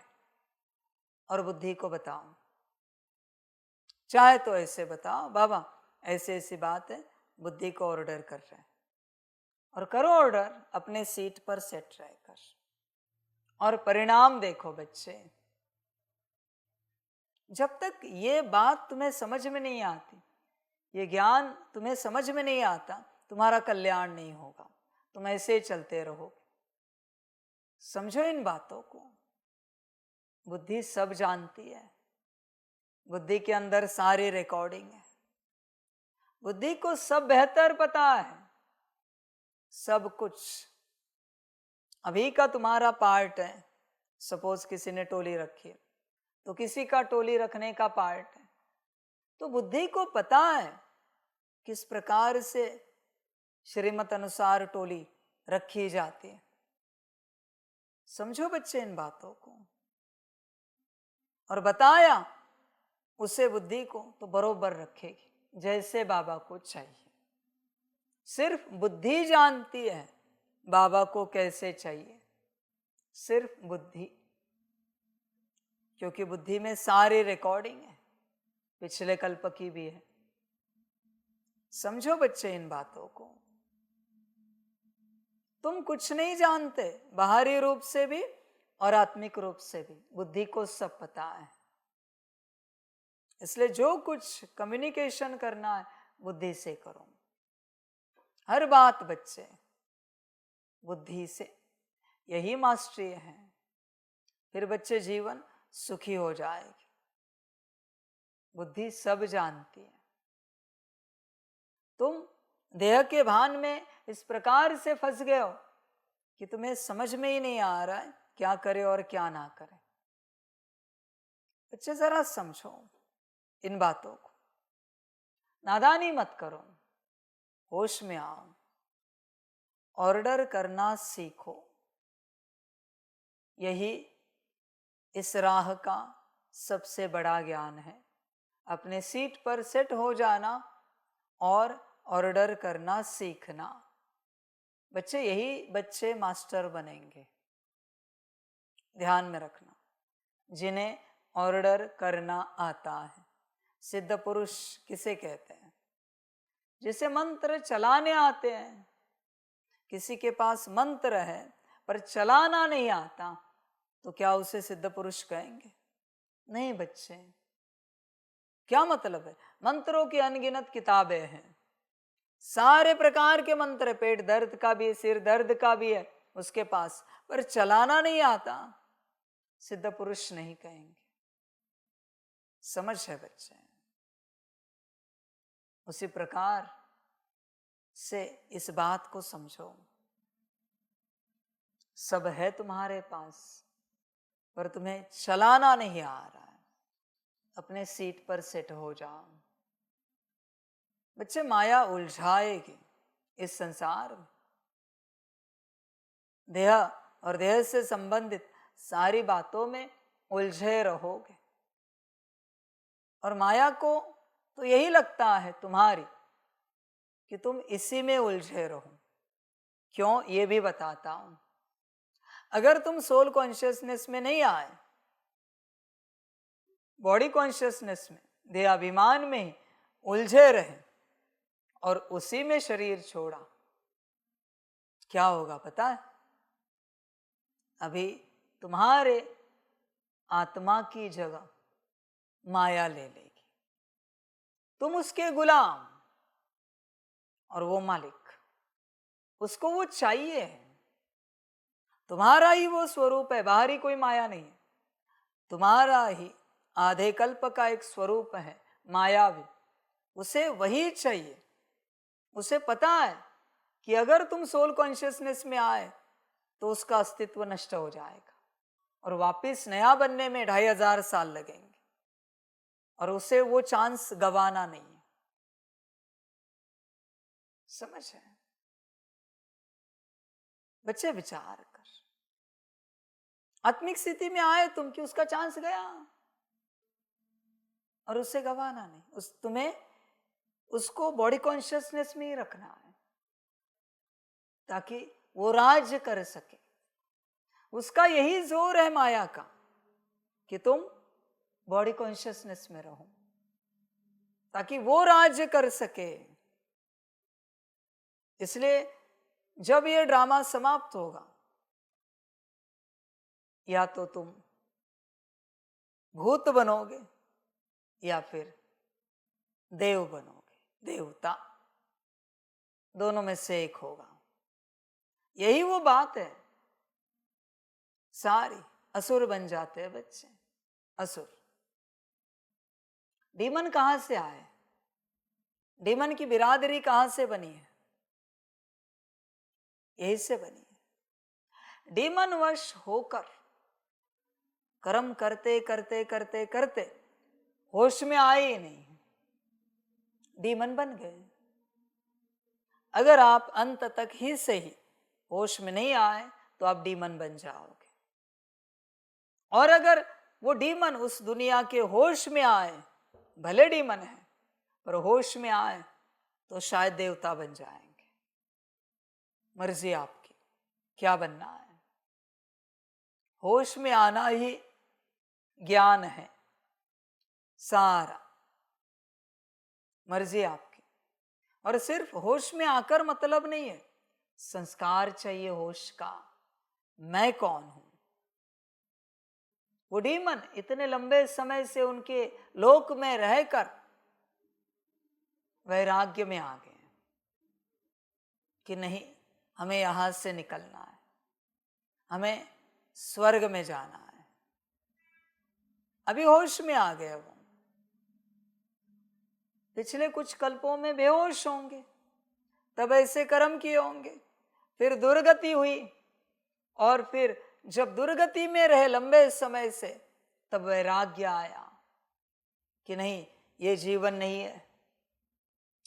और बुद्धि को बताओ। चाहे तो ऐसे बताओ, बाबा ऐसे ऐसी बात है, बुद्धि को ऑर्डर कर रहे हैं, और करो ऑर्डर अपने सीट पर सेट रहकर, और परिणाम देखो बच्चे। जब तक ये बात तुम्हें समझ में नहीं आती, ये ज्ञान तुम्हें समझ में नहीं आता, तुम्हारा कल्याण नहीं होगा, तुम ऐसे ही चलते रहोगे। समझो इन बातों को। बुद्धि सब जानती है, बुद्धि के अंदर सारी रिकॉर्डिंग है, बुद्धि को सब बेहतर पता है, सब कुछ। अभी का तुम्हारा पार्ट है, सपोज किसी ने टोली रखी है तो किसी का टोली रखने का पार्ट है, तो बुद्धि को पता है किस प्रकार से श्रीमत अनुसार टोली रखी जाती है। समझो बच्चे इन बातों को। और बताया उसे बुद्धि को तो बरोबर रखेगी जैसे बाबा को चाहिए। सिर्फ बुद्धि जानती है बाबा को कैसे चाहिए, सिर्फ बुद्धि, क्योंकि बुद्धि में सारी रिकॉर्डिंग है, पिछले कल्प की भी है। समझो बच्चे इन बातों को। तुम कुछ नहीं जानते, बाहरी रूप से भी और आत्मिक रूप से भी बुद्धि को सब पता है। इसलिए जो कुछ कम्युनिकेशन करना है बुद्धि से करो, हर बात बच्चे बुद्धि से, यही मास्टरी है। फिर बच्चे जीवन सुखी हो जाएगी। बुद्धि सब जानती है। तुम देह के भान में इस प्रकार से फंस गए हो कि तुम्हें समझ में ही नहीं आ रहा है क्या करे और क्या ना करे। बच्चे जरा समझो इन बातों को, नादानी मत करो, होश में आओ, ऑर्डर करना सीखो। यही इस राह का सबसे बड़ा ज्ञान है। अपने सीट पर सेट हो जाना और ऑर्डर करना सीखना। बच्चे यही बच्चे मास्टर बनेंगे, ध्यान में रखना, जिन्हें ऑर्डर करना आता है। सिद्ध पुरुष किसे कहते हैं? जिसे मंत्र चलाने आते हैं। किसी के पास मंत्र है पर चलाना नहीं आता तो क्या उसे सिद्ध पुरुष कहेंगे? नहीं बच्चे। क्या मतलब है? मंत्रों की अनगिनत किताबें हैं, सारे प्रकार के मंत्र, पेट दर्द का भी, सिर दर्द का भी है उसके पास, पर चलाना नहीं आता, सिद्ध पुरुष नहीं कहेंगे। समझ है बच्चे? उसी प्रकार से इस बात को समझो, सब है तुम्हारे पास पर तुम्हें चलाना नहीं आ रहा है। अपने सीट पर सेट हो जाओ। बच्चे माया उलझाएगी इस संसार में। देह और देह से संबंधित सारी बातों में उलझे रहोगे, और माया को तो यही लगता है तुम्हारी कि तुम इसी में उलझे रहो। क्यों, ये भी बताता हूं। अगर तुम सोल कॉन्शियसनेस में नहीं आए, बॉडी कॉन्शियसनेस में, देहाभिमान में ही उलझे रहे और उसी में शरीर छोड़ा, क्या होगा पता है? अभी तुम्हारे आत्मा की जगह माया ले लेगी, तुम उसके गुलाम और वो मालिक। उसको वो चाहिए है, तुम्हारा ही वो स्वरूप है, बाहरी कोई माया नहीं है, तुम्हारा ही आधे कल्प का एक स्वरूप है मायावी, उसे वही चाहिए। उसे पता है कि अगर तुम सोल कॉन्शियसनेस में आए तो उसका अस्तित्व नष्ट हो जाएगा और वापस नया बनने में 2500 साल लगेंगे, और उसे वो चांस गवाना नहीं है। समझ है बच्चे? विचार कर, आत्मिक स्थिति में आए तुम कि उसका चांस गया और उसे गवाना नहीं। तुम्हें उसको बॉडी कॉन्शियसनेस में ही रखना है ताकि वो राज्य कर सके। उसका यही जोर है माया का कि तुम बॉडी कॉन्शियसनेस में रहो ताकि वो राज्य कर सके। इसलिए जब ये ड्रामा समाप्त होगा, या तो तुम भूत बनोगे या फिर देव बनोगे, देवता, दोनों में से एक होगा। यही वो बात है। सारी असुर बन जाते हैं बच्चे, असुर। डीमन कहां से आए? डीमन की बिरादरी कहां से बनी है? यही से बनी है। डीमन वश होकर कर्म करते करते करते करते होश में आए ही नहीं, डीमन बन गए। अगर आप अंत तक ही से ही होश में नहीं आए तो आप डीमन बन जाओगे। और अगर वो डीमन उस दुनिया के होश में आए, भले डीमन है पर होश में आए, तो शायद देवता बन जाएंगे। मर्जी आपकी, क्या बनना है। होश में आना ही ज्ञान है सारा, मर्जी आपकी। और सिर्फ होश में आकर मतलब नहीं है, संस्कार चाहिए होश का। मैं कौन हूं? वो डीमन इतने लंबे समय से उनके लोक में रहकर वैराग्य में आ गए कि नहीं, हमें यहां से निकलना है, हमें स्वर्ग में जाना है। अभी होश में आ गए वो। पिछले कुछ कल्पों में बेहोश होंगे, तब ऐसे कर्म किए होंगे, फिर दुर्गति हुई, और फिर जब दुर्गति में रहे लंबे समय से, तब वैराग्य आया कि नहीं, ये जीवन नहीं है,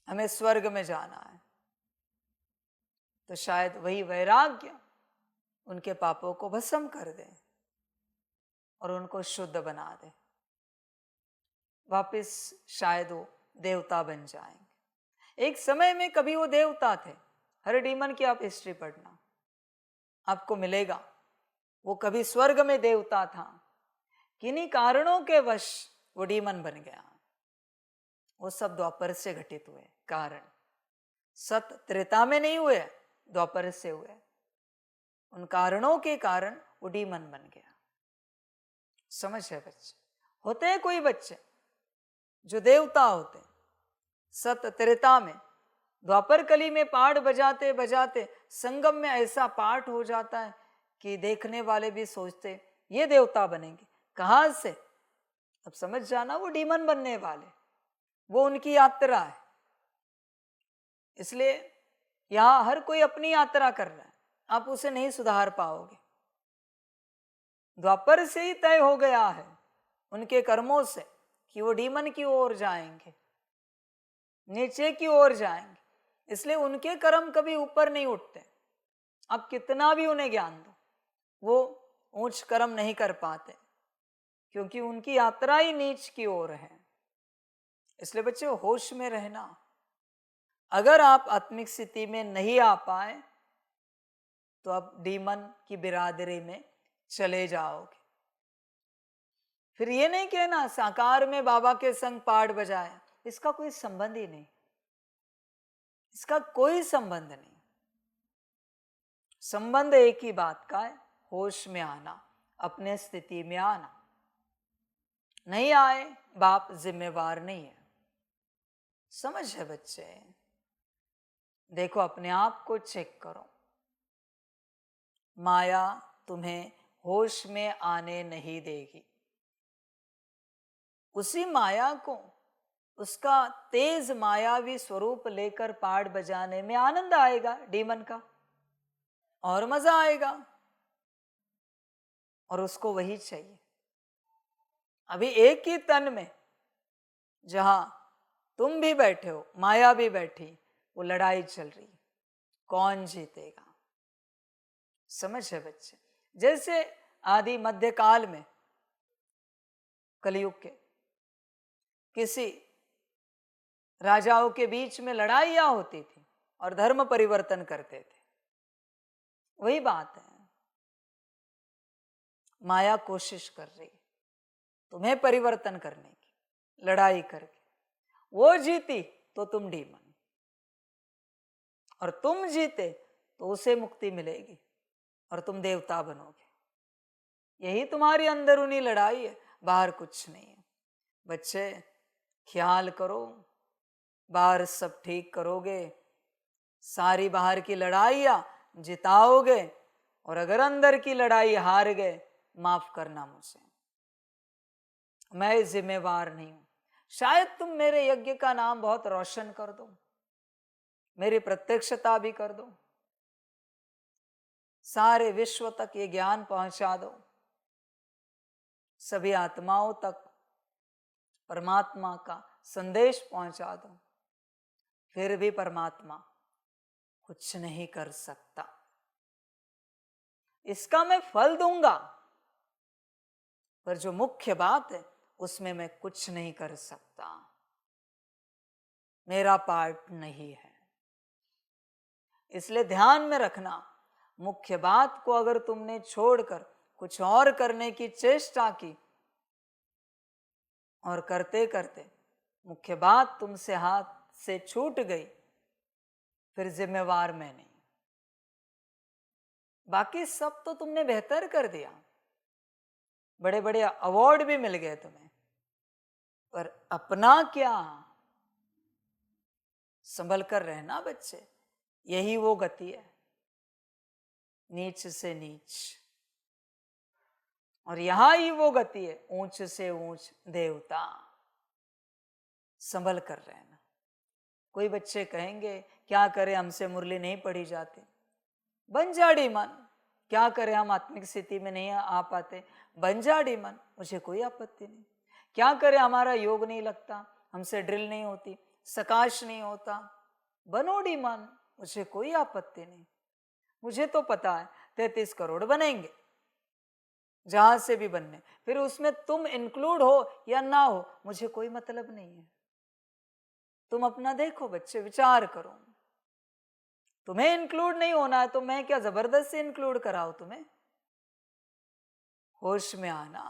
हमें स्वर्ग में जाना है। तो शायद वही वैराग्य उनके पापों को भस्म कर दे और उनको शुद्ध बना दे। वापस शायद वो देवता बन जाएंगे। एक समय में कभी वो देवता थे। हर डीमन की आप हिस्ट्री पढ़ना, आपको मिलेगा वो कभी स्वर्ग में देवता था, किन्हीं कारणों के वश वो डीमन बन गया। वो सब द्वापर से घटित हुए कारण, सत त्रेता में नहीं हुए, द्वापर से हुए। उन कारणों के कारण वो डीमन बन गया। समझ है बच्चे? होते हैं कोई बच्चे जो देवता होते, सत त्रेता में, द्वापर कली में पाठ बजाते बजाते संगम में ऐसा पाठ हो जाता है कि देखने वाले भी सोचते ये देवता बनेंगे। कहां से? अब समझ जाना, वो डीमन बनने वाले, वो उनकी यात्रा है। इसलिए यहां हर कोई अपनी यात्रा कर रहा है, आप उसे नहीं सुधार पाओगे। द्वापर से ही तय हो गया है उनके कर्मों से कि वो डीमन की ओर जाएंगे, नीचे की ओर जाएंगे। इसलिए उनके कर्म कभी ऊपर नहीं उठते। आप कितना भी उन्हें ज्ञान दो, वो ऊंच कर्म नहीं कर पाते, क्योंकि उनकी यात्रा ही नीच की ओर है। इसलिए बच्चे होश में रहना। अगर आप आत्मिक स्थिति में नहीं आ पाए तो अब डीमन की बिरादरी में चले जाओगे। फिर ये नहीं कहना साकार में बाबा के संग पाठ बजाया, इसका कोई संबंध ही नहीं, इसका कोई संबंध नहीं। संबंध एक ही बात का है, होश में आना, अपने स्थिति में आना। नहीं आए बाप जिम्मेवार नहीं है। समझ है बच्चे? देखो अपने आप को चेक करो, माया तुम्हें होश में आने नहीं देगी। उसी माया को, उसका तेज मायावी स्वरूप लेकर पाठ बजाने में आनंद आएगा डीमन का, और मजा आएगा, और उसको वही चाहिए। अभी एक ही तन में जहां तुम भी बैठे हो, माया भी बैठी, वो लड़ाई चल रही, कौन जीतेगा? समझ है बच्चे? जैसे आदि मध्य काल में कलयुग के किसी राजाओं के बीच में लड़ाइयां होती थी और धर्म परिवर्तन करते थे, वही बात है। माया कोशिश कर रही तुम्हें परिवर्तन करने की, लड़ाई करके। वो जीती तो तुम डीमन, और तुम जीते तो उसे मुक्ति मिलेगी और तुम देवता बनोगे। यही तुम्हारी अंदरूनी लड़ाई है, बाहर कुछ नहीं है। बच्चे ख्याल करो, बाहर सब ठीक करोगे, सारी बाहर की लड़ाइयां जिताओगे, और अगर अंदर की लड़ाई हार गए, माफ करना मुझे, मैं जिम्मेवार नहीं हूं। शायद तुम मेरे यज्ञ का नाम बहुत रोशन कर दो, मेरी प्रत्यक्षता भी कर दो, सारे विश्व तक ये ज्ञान पहुंचा दो, सभी आत्माओं तक परमात्मा का संदेश पहुंचा दो, फिर भी परमात्मा कुछ नहीं कर सकता। इसका मैं फल दूंगा, पर जो मुख्य बात है उसमें मैं कुछ नहीं कर सकता, मेरा पार्ट नहीं है। इसलिए ध्यान में रखना, मुख्य बात को अगर तुमने छोड़कर कुछ और करने की चेष्टा की, और करते करते मुख्य बात तुमसे हाथ से छूट गई, फिर जिम्मेवार मैं नहीं। बाकी सब तो तुमने बेहतर कर दिया, बड़े बड़े अवार्ड भी मिल गए तुम्हें, पर अपना क्या? संभल कर रहना बच्चे, यही वो गति है, नीच से नीच, और यहां ही वो गति है, ऊंच से ऊंच देवता। संभल कर रहना। कोई बच्चे कहेंगे क्या करें, हमसे मुरली नहीं पढ़ी जाती, बन जा डीमन। क्या करें, हम आत्मिक स्थिति में नहीं आ पाते, बन जा डीमन, मुझे कोई आपत्ति नहीं। क्या करें, हमारा योग नहीं लगता, हमसे ड्रिल नहीं होती, सकाश नहीं होता, बनो डीमन, मुझे कोई आपत्ति नहीं। मुझे तो पता है 33 करोड़ बनेंगे, जहां से भी बनने, फिर उसमें तुम इंक्लूड हो या ना हो, मुझे कोई मतलब नहीं है। तुम अपना देखो बच्चे, विचार करो। तुम्हें इंक्लूड नहीं होना है तो मैं क्या जबरदस्ती इंक्लूड कराऊं तुम्हें? होश में आना,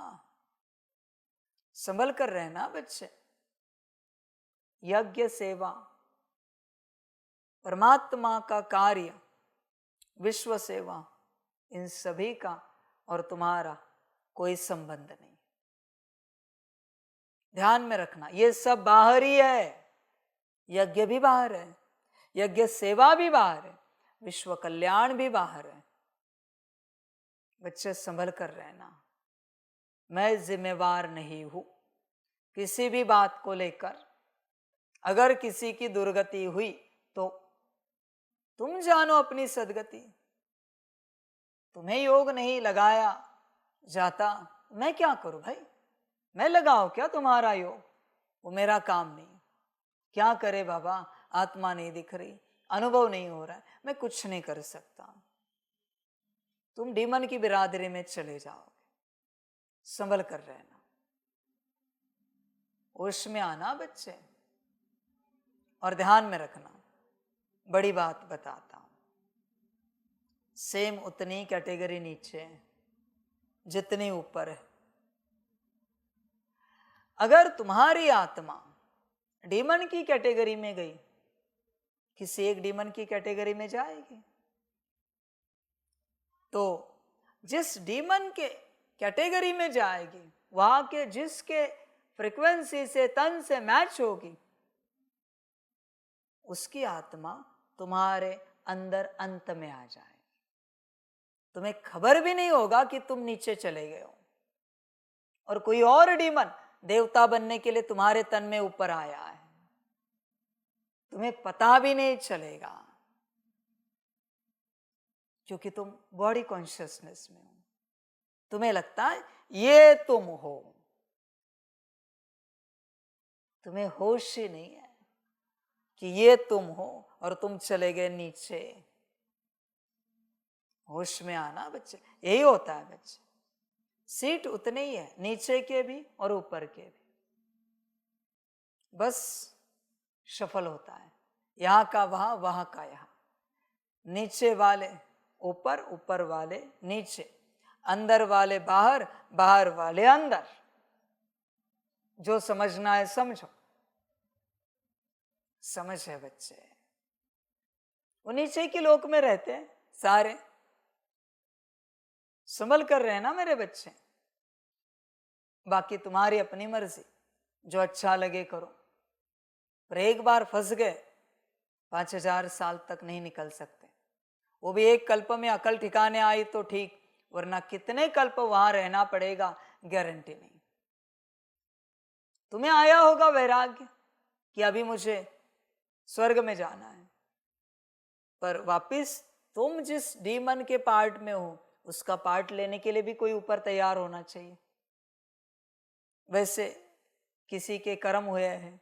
संभल कर रहना बच्चे। यज्ञ सेवा, परमात्मा का कार्य, विश्व सेवा, इन सभी का और तुम्हारा कोई संबंध नहीं। ध्यान में रखना, ये सब बाहर ही है। यज्ञ भी बाहर है, यज्ञ सेवा भी बाहर है, विश्व कल्याण भी बाहर है। बच्चे संभल कर रहना। मैं जिम्मेवार नहीं हूं किसी भी बात को लेकर। अगर किसी की दुर्गति हुई तो तुम जानो अपनी सदगति। तुम्हें योग नहीं लगाया जाता, मैं क्या करूं भाई? मैं लगाऊं क्या तुम्हारा योग? वो मेरा काम नहीं। क्या करे बाबा, आत्मा नहीं दिख रही, अनुभव नहीं हो रहा है, मैं कुछ नहीं कर सकता। तुम डीमन की बिरादरी में चले जाओगे। संभल कर रहना, होश में आना बच्चे, और ध्यान में रखना। बड़ी बात बताता हूं, सेम उतनी कैटेगरी नीचे है जितनी ऊपर है। अगर तुम्हारी आत्मा डीमन की कैटेगरी में गई, किसी एक डीमन की कैटेगरी में जाएगी, तो जिस डीमन के कैटेगरी में जाएगी, वहां के जिसके फ्रीक्वेंसी से तन से मैच होगी, उसकी आत्मा तुम्हारे अंदर अंत में आ जाएगी। तुम्हें खबर भी नहीं होगा कि तुम नीचे चले गए हो, और कोई और डीमन देवता बनने के लिए तुम्हारे तन में ऊपर आया है, तुम्हें पता भी नहीं चलेगा, क्योंकि तुम बॉडी कॉन्शियसनेस में हो। तुम्हें लगता है ये तुम हो, तुम्हें होश ही नहीं है कि ये तुम हो और तुम चले गए नीचे। होश में आना बच्चे, यही होता है बच्चे। सीट उतनी ही है, नीचे के भी और ऊपर के भी, बस शफल होता है, यहां का वहां, वहां का यहां। नीचे वाले ऊपर, ऊपर वाले नीचे, अंदर वाले बाहर, बाहर वाले अंदर। जो समझना है समझो। समझ है बच्चे? वो नीचे के लोक में रहते हैं सारे, संभल कर रहे हैं ना मेरे बच्चे। बाकी तुम्हारी अपनी मर्जी, जो अच्छा लगे करो। पर एक बार फंस गए 5000 साल तक नहीं निकल सकते। वो भी एक कल्प में अकल ठिकाने आई तो ठीक, वरना कितने कल्प वहां रहना पड़ेगा, गारंटी नहीं। तुम्हें आया होगा वैराग्य कि अभी मुझे स्वर्ग में जाना है, पर वापिस तुम जिस डीमन के पार्ट में हो, उसका पार्ट लेने के लिए भी कोई ऊपर तैयार होना चाहिए। वैसे किसी के कर्म हुए हैं,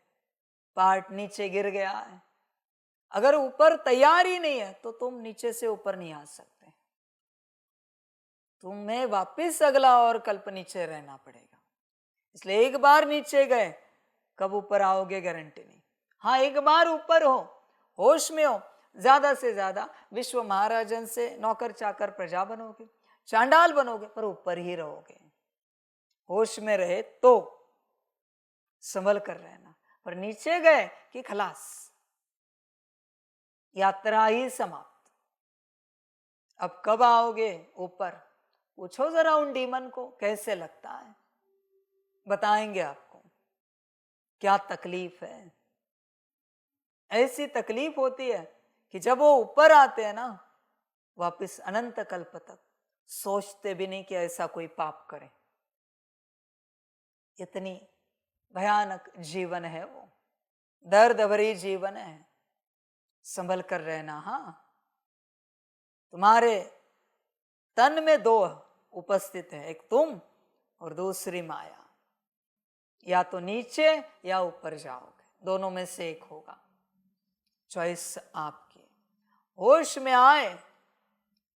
पार्ट नीचे गिर गया है, अगर ऊपर तैयार ही नहीं है तो तुम नीचे से ऊपर नहीं आ सकते। तुम्हें वापिस अगला और कल्प नीचे रहना पड़ेगा। इसलिए एक बार नीचे गए, कब ऊपर आओगे गारंटी नहीं। हाँ, एक बार ऊपर हो, होश में हो, ज्यादा से ज्यादा विश्व महाराजन से नौकर चाकर प्रजा बनोगे, चांडाल बनोगे, पर ऊपर ही रहोगे। होश में रहे तो संभल कर रहना, पर नीचे गए कि खलास, यात्रा ही समाप्त। अब कब आओगे ऊपर? पूछो जरा उन डीमन को कैसे लगता है, बताएंगे आपको क्या तकलीफ है। ऐसी तकलीफ होती है कि जब वो ऊपर आते हैं ना, वापिस अनंत कल्प तक सोचते भी नहीं कि ऐसा कोई पाप करे। इतनी भयानक जीवन है वो, दर्द भरी जीवन है। संभल कर रहना। हाँ, तुम्हारे तन में दो उपस्थित है, एक तुम और दूसरी माया। या तो नीचे या ऊपर जाओगे, दोनों में से एक होगा। चॉइस आपकी। होश में आए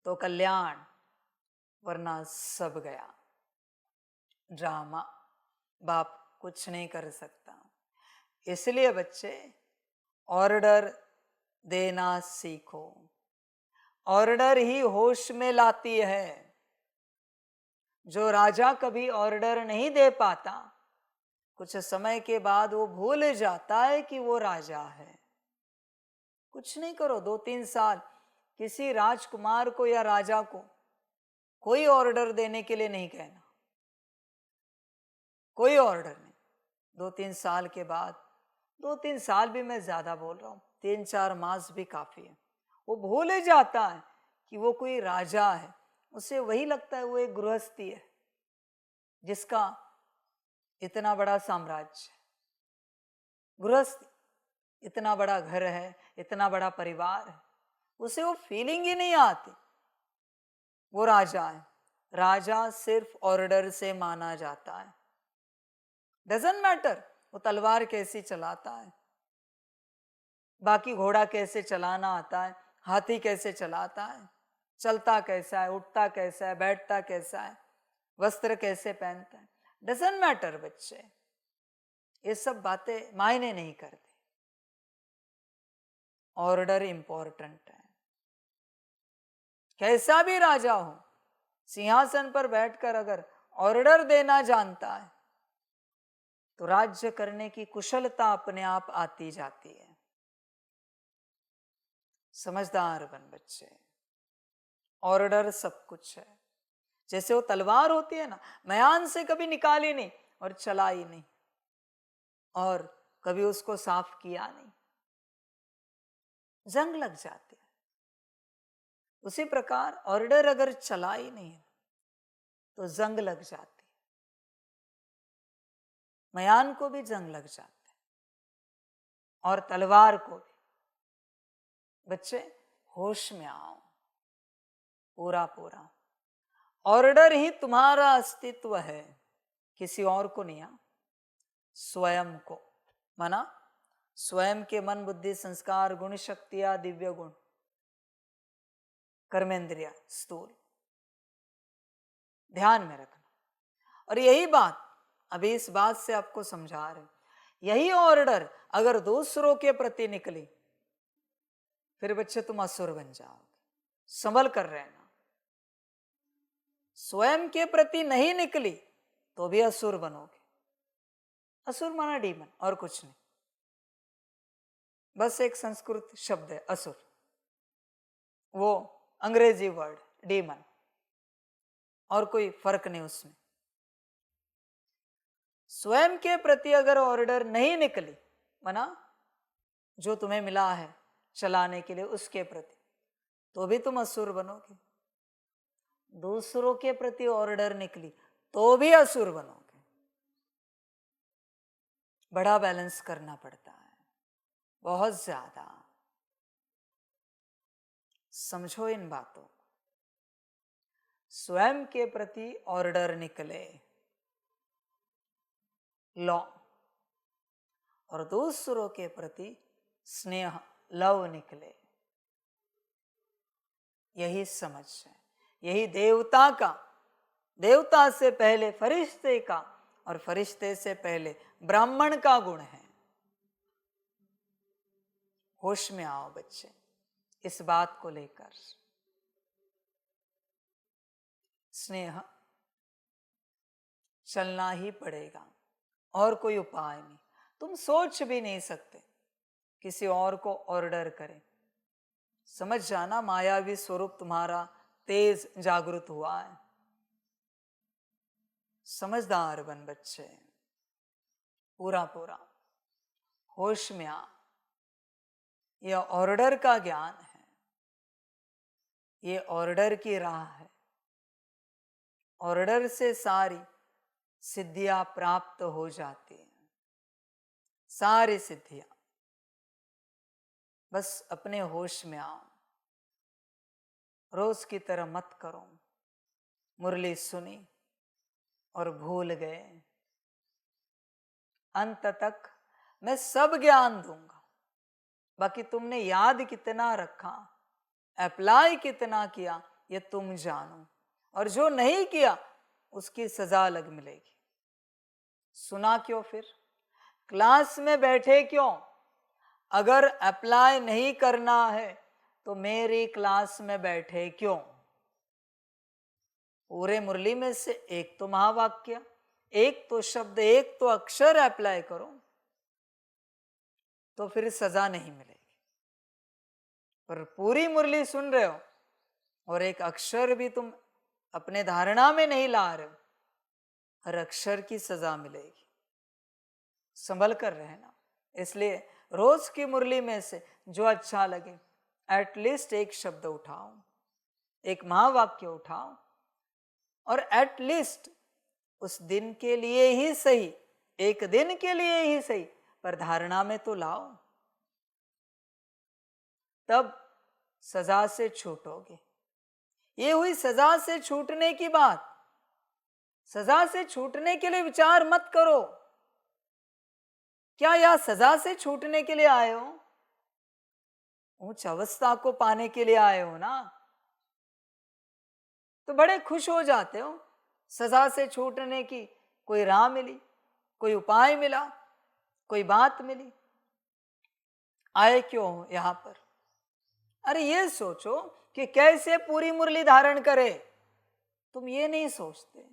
तो कल्याण, वरना सब गया। ड्रामा बाप कुछ नहीं कर सकता। इसलिए बच्चे ऑर्डर देना सीखो। ऑर्डर ही होश में लाती है। जो राजा कभी ऑर्डर नहीं दे पाता, कुछ समय के बाद वो भूल जाता है कि वो राजा है। कुछ नहीं करो, 2-3 साल किसी राजकुमार को या राजा को कोई ऑर्डर देने के लिए नहीं कहना, कोई ऑर्डर नहीं। 2-3 साल के बाद, 2-3 साल भी मैं ज्यादा बोल रहा हूं, 3-4 मास भी काफी है। वो भूल जाता है कि वो कोई राजा है। उसे वही लगता है वो एक गृहस्थी है जिसका इतना बड़ा साम्राज्य है। गृहस्थी, इतना बड़ा घर है, इतना बड़ा परिवार है, उसे वो फीलिंग ही नहीं आती वो राजा है। राजा सिर्फ ऑर्डर से माना जाता है। डजंट मैटर वो तलवार कैसी चलाता है, बाकी घोड़ा कैसे चलाना आता है, हाथी कैसे चलाता है, चलता कैसा है, उठता कैसा है, बैठता कैसा है, वस्त्र कैसे पहनता है, डजंट मैटर बच्चे। ये सब बातें मायने नहीं करती। ऑर्डर इंपॉर्टेंट है। कैसा भी राजा हो, सिंहासन पर बैठकर अगर ऑर्डर देना जानता है तो राज्य करने की कुशलता अपने आप आती जाती है। समझदार बन बच्चे, ऑर्डर सब कुछ है। जैसे वो तलवार होती है ना, म्यान से कभी निकाली नहीं और चलाई नहीं और कभी उसको साफ किया नहीं, जंग लग जाती है। उसी प्रकार ऑर्डर अगर चलाई नहीं तो जंग लग जाती है, म्यान को भी जंग लग जाता है और तलवार को भी। बच्चे होश में आओ, पूरा पूरा ऑर्डर ही तुम्हारा अस्तित्व है, किसी और को नहीं। स्वयं को माना, स्वयं के मन बुद्धि संस्कार गुण शक्तियां दिव्य गुण कर्मेंद्रिया स्थूल ध्यान में रखना। और यही बात अभी इस बात से आपको समझा रहे, यही ऑर्डर अगर दूसरों के प्रति निकली फिर बच्चे तुम असुर बन जाओगे। संभल कर रहना। स्वयं के प्रति नहीं निकली तो भी असुर बनोगे। असुर माना डीमन और कुछ नहीं, बस एक संस्कृत शब्द है असुर, वो अंग्रेजी वर्ड डीमन, और कोई फर्क नहीं उसमें। स्वयं के प्रति अगर ऑर्डर नहीं निकली, माना जो तुम्हें मिला है चलाने के लिए उसके प्रति, तो भी तुम असुर बनोगे। दूसरों के प्रति ऑर्डर निकली तो भी असुर बनोगे। बड़ा बैलेंस करना पड़ता है, बहुत ज्यादा। समझो इन बातों को। स्वयं के प्रति ऑर्डर निकले लॉ, और दूसरों के प्रति स्नेह लव निकले, यही समझ है। यही देवता का, देवता से पहले फरिश्ते का और फरिश्ते से पहले ब्राह्मण का गुण है। होश में आओ बच्चे इस बात को लेकर। स्नेह चलना ही पड़ेगा और कोई उपाय नहीं। तुम सोच भी नहीं सकते किसी और को ऑर्डर करें। समझ जाना मायावी स्वरूप तुम्हारा तेज जागृत हुआ है। समझदार बन बच्चे, पूरा पूरा होश में आ। यह ऑर्डर का ज्ञान है, ये ऑर्डर की राह है। ऑर्डर से सारी सिद्धियां प्राप्त हो जाती हैं, सारी सिद्धियां। बस अपने होश में आओ। रोज की तरह मत करो मुरली सुनी और भूल गए। अंत तक मैं सब ज्ञान दूंगा, बाकी तुमने याद कितना रखा, अप्लाई कितना किया, ये तुम जानो। और जो नहीं किया उसकी सजा अलग मिलेगी। सुना क्यों फिर? क्लास में बैठे क्यों? अगर अप्लाई नहीं करना है तो मेरी क्लास में बैठे क्यों? पूरे मुरली में से एक तो महावाक्य, एक तो शब्द, एक तो अक्षर अप्लाई करो तो फिर सजा नहीं मिलेगी। पर पूरी मुरली सुन रहे हो और एक अक्षर भी तुम अपने धारणा में नहीं ला रहे हो, हर अक्षर की सजा मिलेगी। संभल कर रहना। इसलिए रोज की मुरली में से जो अच्छा लगे एटलीस्ट एक शब्द उठाओ, एक महावाक्य उठाओ, और एटलीस्ट उस दिन के लिए ही सही, एक दिन के लिए ही सही, पर धारणा में तो लाओ। तब सजा से छूटोगे। ये हुई सजा से छूटने की बात। सजा से छूटने के लिए विचार मत करो। क्या यह सजा से छूटने के लिए आए हो? उच्च अवस्था को पाने के लिए आए हो ना, तो बड़े खुश हो जाते हो। सजा से छूटने की कोई राह मिली, कोई उपाय मिला, कोई बात मिली। आए क्यों हो यहां पर? अरे ये सोचो कि कैसे पूरी मुरली धारण करे, तुम ये नहीं सोचते।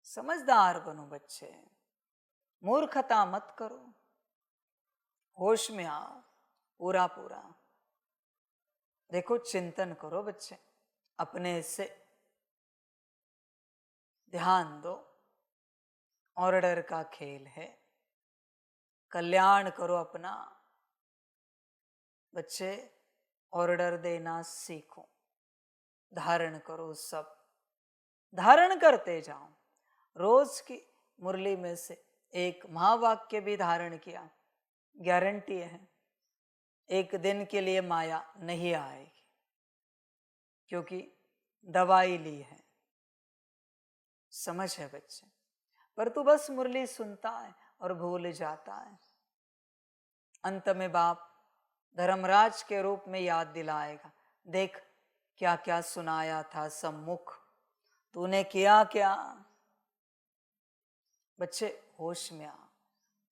समझदार बनो बच्चे, मूर्खता मत करो, होश में आओ पूरा पूरा। देखो चिंतन करो बच्चे, अपने से ध्यान दो। ऑर्डर का खेल है, कल्याण करो अपना। बच्चे ऑर्डर देना सीखो, धारण करो, सब धारण करते जाओ। रोज की मुरली में से एक महावाक्य भी धारण किया, गारंटी है एक दिन के लिए माया नहीं आएगी, क्योंकि दवाई ली है। समझ है बच्चे? पर तू बस मुरली सुनता है और भूल जाता है। अंत में बाप धर्मराज के रूप में याद दिलाएगा, देख क्या क्या सुनाया था सम्मुख, तूने किया क्या? बच्चे होश में आ,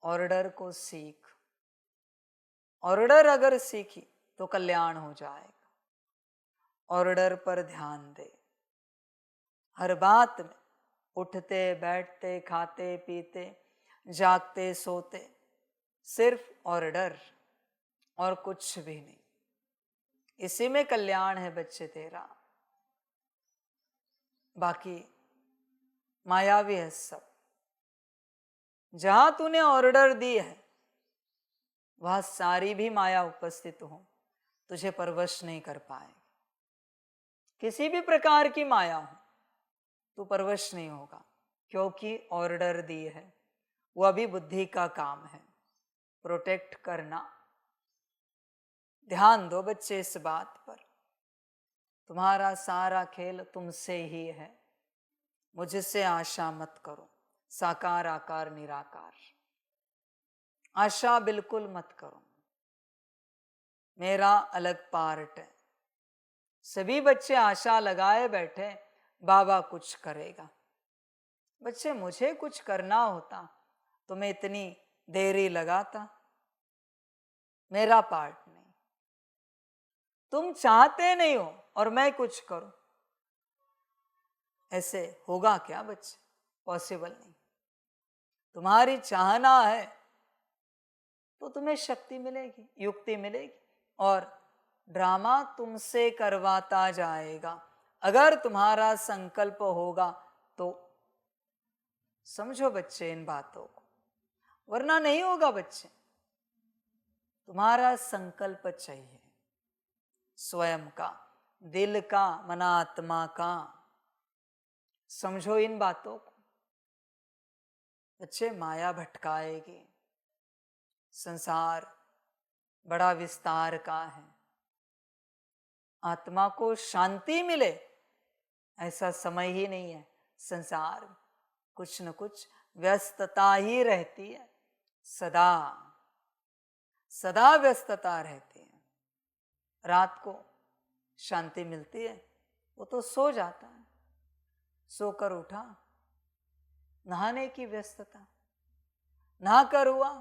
ऑर्डर को सीख। ऑर्डर अगर सीखी तो कल्याण हो जाएगा। ऑर्डर पर ध्यान दे, हर बात में, उठते बैठते खाते पीते जागते सोते, सिर्फ ऑर्डर और कुछ भी नहीं। इसी में कल्याण है बच्चे तेरा। बाकी मायावी है सब। जहां तूने ऑर्डर दी है वहां सारी भी माया उपस्थित हो, तुझे परवश नहीं कर पाएगी। किसी भी प्रकार की माया हो तू परवश नहीं होगा, क्योंकि ऑर्डर दी है। वो अभी बुद्धि का काम है, प्रोटेक्ट करना। ध्यान दो बच्चे इस बात पर, तुम्हारा सारा खेल तुमसे ही है। मुझसे आशा मत करो, साकार आकार निराकार, आशा बिल्कुल मत करो। मेरा अलग पार्ट है। सभी बच्चे आशा लगाए बैठे बाबा कुछ करेगा। बच्चे मुझे कुछ करना होता तो मैं इतनी देरी लगाता। मेरा पार्ट नहीं। तुम चाहते नहीं हो और मैं कुछ करूं, ऐसे होगा क्या बच्चे? पॉसिबल नहीं। तुम्हारी चाहना है तो तुम्हें शक्ति मिलेगी, युक्ति मिलेगी, और ड्रामा तुमसे करवाता जाएगा। अगर तुम्हारा संकल्प होगा तो समझो बच्चे इन बातों को, वरना नहीं होगा बच्चे। तुम्हारा संकल्प चाहिए, स्वयं का, दिल का, मनात्मा का। समझो इन बातों को बच्चे। माया भटकाएगी। संसार बड़ा विस्तार का है। आत्मा को शांति मिले ऐसा समय ही नहीं है। संसार में कुछ न कुछ व्यस्तता ही रहती है, सदा सदा व्यस्तता रहती है। रात को शांति मिलती है, वो तो सो जाता है, सोकर उठा, नहाने की व्यस्तता, नहाकर हुआ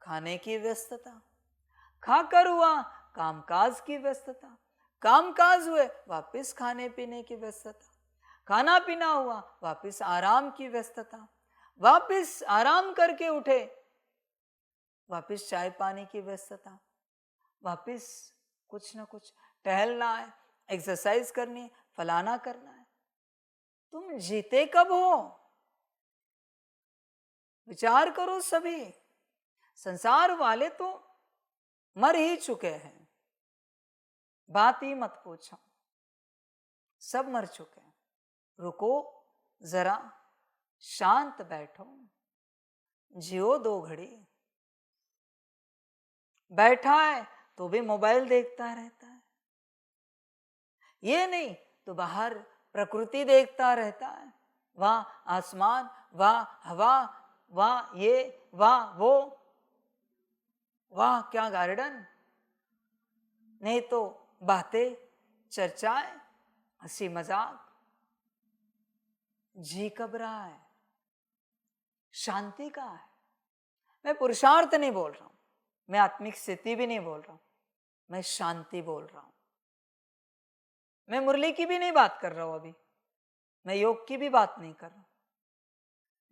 खाने की व्यस्तता, खाकर हुआ कामकाज की व्यस्तता, कामकाज हुए वापस खाने पीने की व्यस्तता, खाना पीना हुआ वापस आराम की व्यस्तता, वापस आराम करके उठे वापस चाय पानी की व्यस्तता, वापस कुछ ना कुछ टहलना है, एक्सरसाइज करनी है, फलाना करना है। तुम जीते कब हो? विचार करो सभी। संसार वाले तो मर ही चुके हैं, बात ही मत पूछो, सब मर चुके हैं। रुको जरा, शांत बैठो, जियो 2 घड़ी। बैठा है तो भी मोबाइल देखता रहता है, ये नहीं तो बाहर प्रकृति देखता रहता है। वाह आसमान, वाह हवा, वाह ये, वाह वो, वाह क्या गार्डन, नहीं तो बातें, चर्चाएं, हंसी मजाक। जी कब रहा है? शांति का है। मैं पुरुषार्थ नहीं बोल रहा हूं, मैं आत्मिक स्थिति भी नहीं बोल रहा हूं, मैं शांति बोल रहा हूं। मैं मुरली की भी नहीं बात कर रहा हूं अभी, मैं योग की भी बात नहीं कर रहा हूं।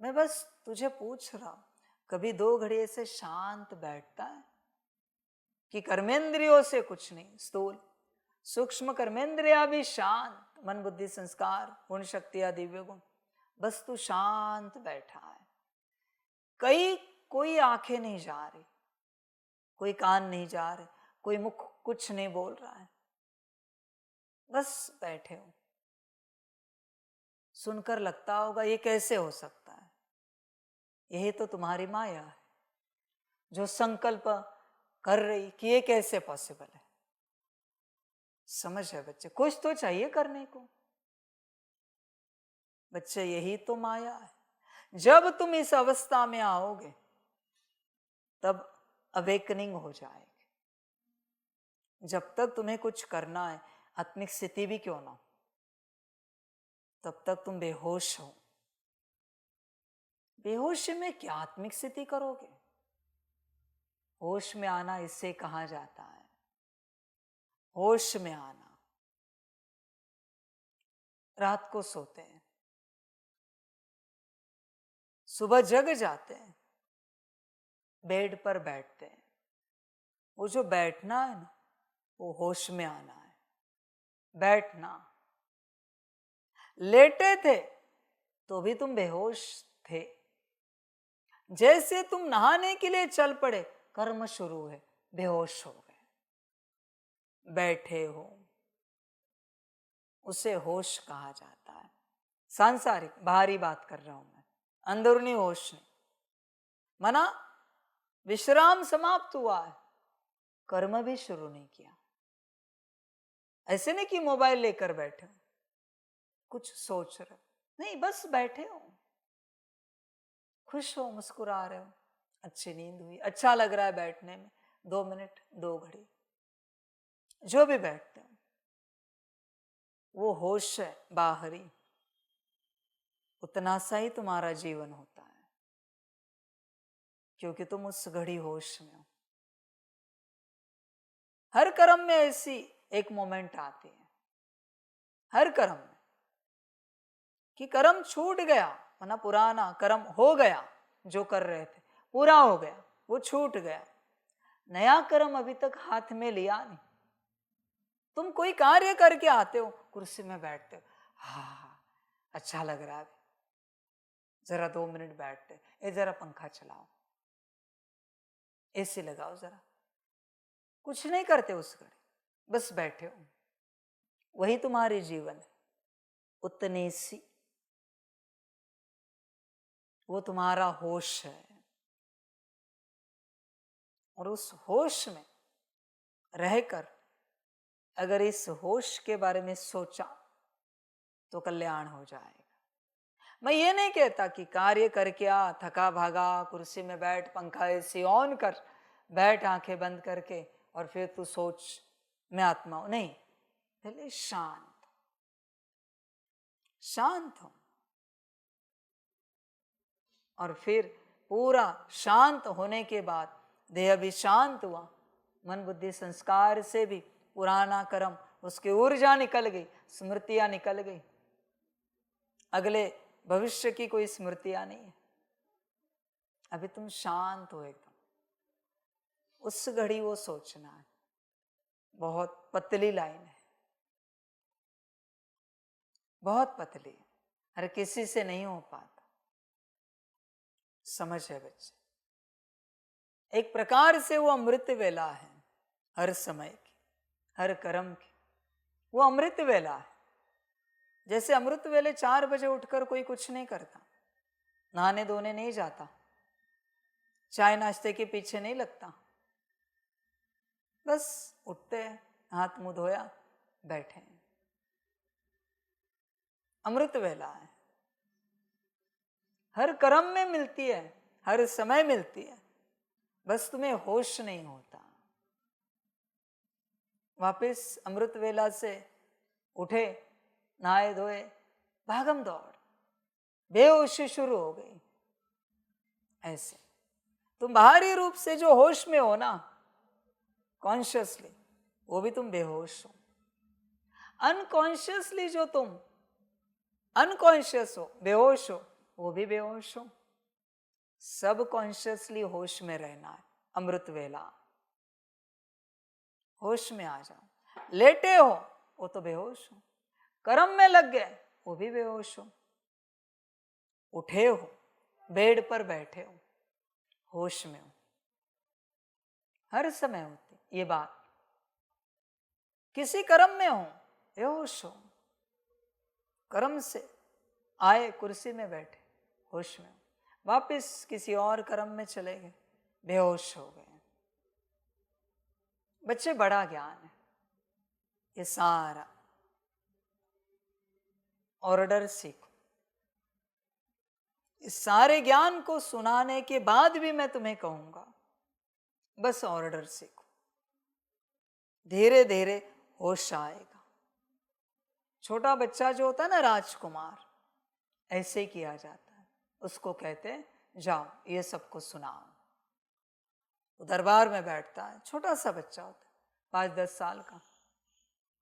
मैं बस तुझे पूछ रहा हूं, कभी 2 घड़ी ऐसे शांत बैठता है कि कर्मेंद्रियों से कुछ नहीं, स्थूल सूक्ष्म कर्मेंद्रिया भी शांत, मन बुद्धि संस्कार गुण शक्तियां दिव्य गुण, बस तू शांत बैठा है। कोई आंखें नहीं जा रही, कोई कान नहीं जा रहे, कोई मुख कुछ नहीं बोल रहा है, बस बैठे हो। सुनकर लगता होगा ये कैसे हो सकता है? यही तो तुम्हारी माया है जो संकल्प कर रही कि ये कैसे पॉसिबल है। समझ है बच्चे, कुछ तो चाहिए करने को। बच्चे यही तो माया है। जब तुम इस अवस्था में आओगे तब अवेकनिंग हो जाएगी। जब तक तुम्हें कुछ करना है, आत्मिक स्थिति भी क्यों ना हो, तब तक तुम बेहोश हो। बेहोश में क्या आत्मिक स्थिति करोगे? होश में आना इससे कहा जाता है, होश में आना। रात को सोते हैं, सुबह जग जाते हैं, बेड पर बैठते हैं। वो जो बैठना है ना, वो होश में आना है। बैठना, लेटे थे तो भी तुम बेहोश थे। जैसे तुम नहाने के लिए चल पड़े, कर्म शुरू है, बेहोश हो गए। बैठे हो, उसे होश कहा जाता है। सांसारिक बाहरी बात कर रहा हूं मैं, अंदरूनी होश नहीं। मना विश्राम समाप्त हुआ है, कर्म भी शुरू नहीं किया। ऐसे नहीं कि मोबाइल लेकर बैठे हो, कुछ सोच रहे हो, नहीं, बस बैठे हो, खुश हो, मुस्कुरा रहे हो, अच्छी नींद हुई, अच्छा लग रहा है बैठने में, 2 मिनट 2 घड़ी जो भी बैठते हो, वो होश है बाहरी। उतना सा ही तुम्हारा जीवन होता है, क्योंकि तुम उस घड़ी होश में हो। हर कर्म में ऐसी एक मोमेंट आती है, हर कर्म में, कि कर्म छूट गया, वरना पुराना कर्म हो गया, जो कर रहे थे पूरा हो गया, वो छूट गया। नया कर्म अभी तक हाथ में लिया नहीं। तुम कोई कार्य करके आते हो, कुर्सी में बैठते हो, हाँ अच्छा लग रहा है, जरा 2 मिनट बैठते, ए जरा पंखा चलाओ, एसी लगाओ जरा, कुछ नहीं करते उस घड़ी, बस बैठे हो। वही तुम्हारी जीवन है, उतनी सी, वो तुम्हारा होश है। और उस होश में रहकर अगर इस होश के बारे में सोचा तो कल्याण हो जाएगा। मैं ये नहीं कहता कि कार्य करके आ, थका भागा, कुर्सी में बैठ, पंखा एसी ऑन कर, बैठ आंखें बंद करके और फिर तू सोच मैं आत्मा हूं। नहीं, पहले शांत हो, और फिर पूरा शांत होने के बाद देह भी शांत हुआ, मन बुद्धि संस्कार से भी पुराना कर्म, उसकी ऊर्जा निकल गई, स्मृतियां निकल गई, अगले भविष्य की कोई स्मृतियां नहीं है। अभी तुम शांत हो एकदम, उस घड़ी वो सोचना है। बहुत पतली लाइन है, बहुत पतली, हर किसी से नहीं हो पाता। समझ है बच्चे, एक प्रकार से वो अमृत वेला है, हर समय की, हर कर्म की, वो अमृत वेला है। जैसे अमृत वेले 4 बजे उठकर कोई कुछ नहीं करता, नहाने धोने नहीं जाता, चाय नाश्ते के पीछे नहीं लगता, बस उठते हैं, हाथ मुंह धोया, बैठे हैं, अमृत वेला है। हर कर्म में मिलती है, हर समय मिलती है, बस तुम्हें होश नहीं होता। वापस अमृत वेला से उठे, नहाए धोए, भागम दौड़, बेहोशी शुरू हो गई। ऐसे तुम बाहरी रूप से जो होश में हो ना, कॉन्शियसली, वो भी तुम बेहोश हो। अनकॉन्शियसली जो तुम अनकॉन्शियस हो, बेहोश हो, वो भी बेहोश हो। सब कॉन्शियसली होश में रहना है। अमृत वेला, होश में आ जाओ। लेटे हो, वो तो बेहोश हो। कर्म में लग गए, वो भी बेहोश हो। उठे हो, बेड पर बैठे हो, होश में हो। हर समय होती ये बात। किसी कर्म में हो, बेहोश हो। कर्म से आए, कुर्सी में बैठे, होश में हो। वापिस किसी और कर्म में चले गए, बेहोश हो गए। बच्चे, बड़ा ज्ञान है ये सारा। ऑर्डर सीखो। इस सारे ज्ञान को सुनाने के बाद भी मैं तुम्हें कहूंगा, बस ऑर्डर सीखो। धीरे धीरे होश आएगा। छोटा बच्चा जो होता है ना, राजकुमार, ऐसे किया जाता है। उसको कहते हैं जाओ ये सबको सुनाओ। वो दरबार में बैठता है, छोटा सा बच्चा होता है, 5-10 साल का।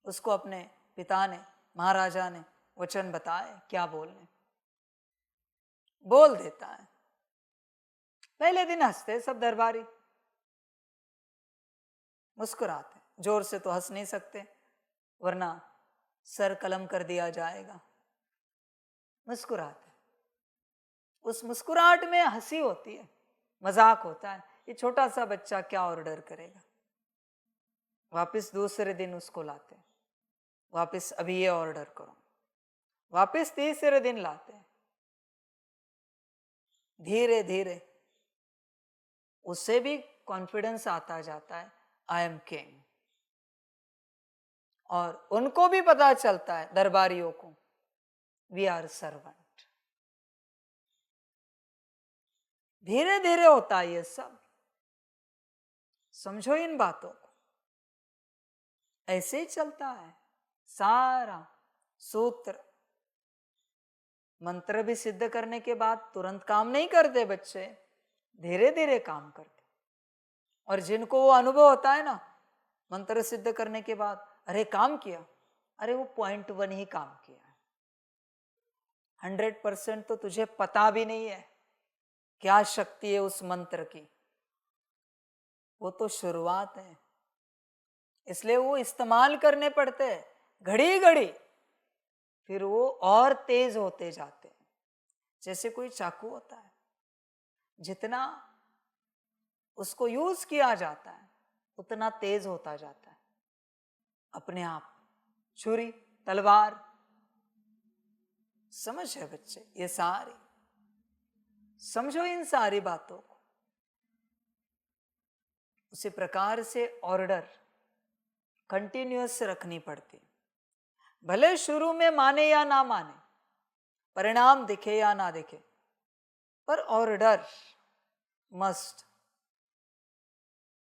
उसको अपने पिता ने, महाराजा ने वचन बताए क्या बोलने, बोल देता है। पहले दिन हंसते सब दरबारी, मुस्कुराते। जोर से तो हंस नहीं सकते, वरना सर कलम कर दिया जाएगा। मुस्कुराते। उस मुस्कुराहट में हंसी होती है, मजाक होता है। ये छोटा सा बच्चा क्या ऑर्डर करेगा। वापस दूसरे दिन उसको लाते, वापस अभी ये ऑर्डर करो। वापस तीसरे दिन लाते हैं। धीरे धीरे उससे भी कॉन्फिडेंस आता जाता है, आई एम किंग। और उनको भी पता चलता है, दरबारियों को, वी आर सर्वेंट। धीरे धीरे होता है ये सब। समझो इन बातों को। ऐसे ही चलता है सारा सूत्र। मंत्र भी सिद्ध करने के बाद तुरंत काम नहीं करते बच्चे, धीरे धीरे काम करते। और जिनको वो अनुभव होता है ना, मंत्र सिद्ध करने के बाद, अरे काम किया, अरे वो 0.1 ही काम किया है। 100% तो तुझे पता भी नहीं है क्या शक्ति है उस मंत्र की। वो तो शुरुआत है, इसलिए वो इस्तेमाल करने पड़ते हैं घड़ी घड़ी। फिर वो और तेज होते जाते हैं। जैसे कोई चाकू होता है, जितना उसको यूज किया जाता है उतना तेज होता जाता है अपने आप। छुरी, तलवार, समझ है बच्चे ये सारी। समझो इन सारी बातों को। उसी प्रकार से ऑर्डर कंटिन्यूअस रखनी पड़ती। भले शुरू में माने या ना माने, परिणाम दिखे या ना दिखे, पर ऑर्डर मस्ट।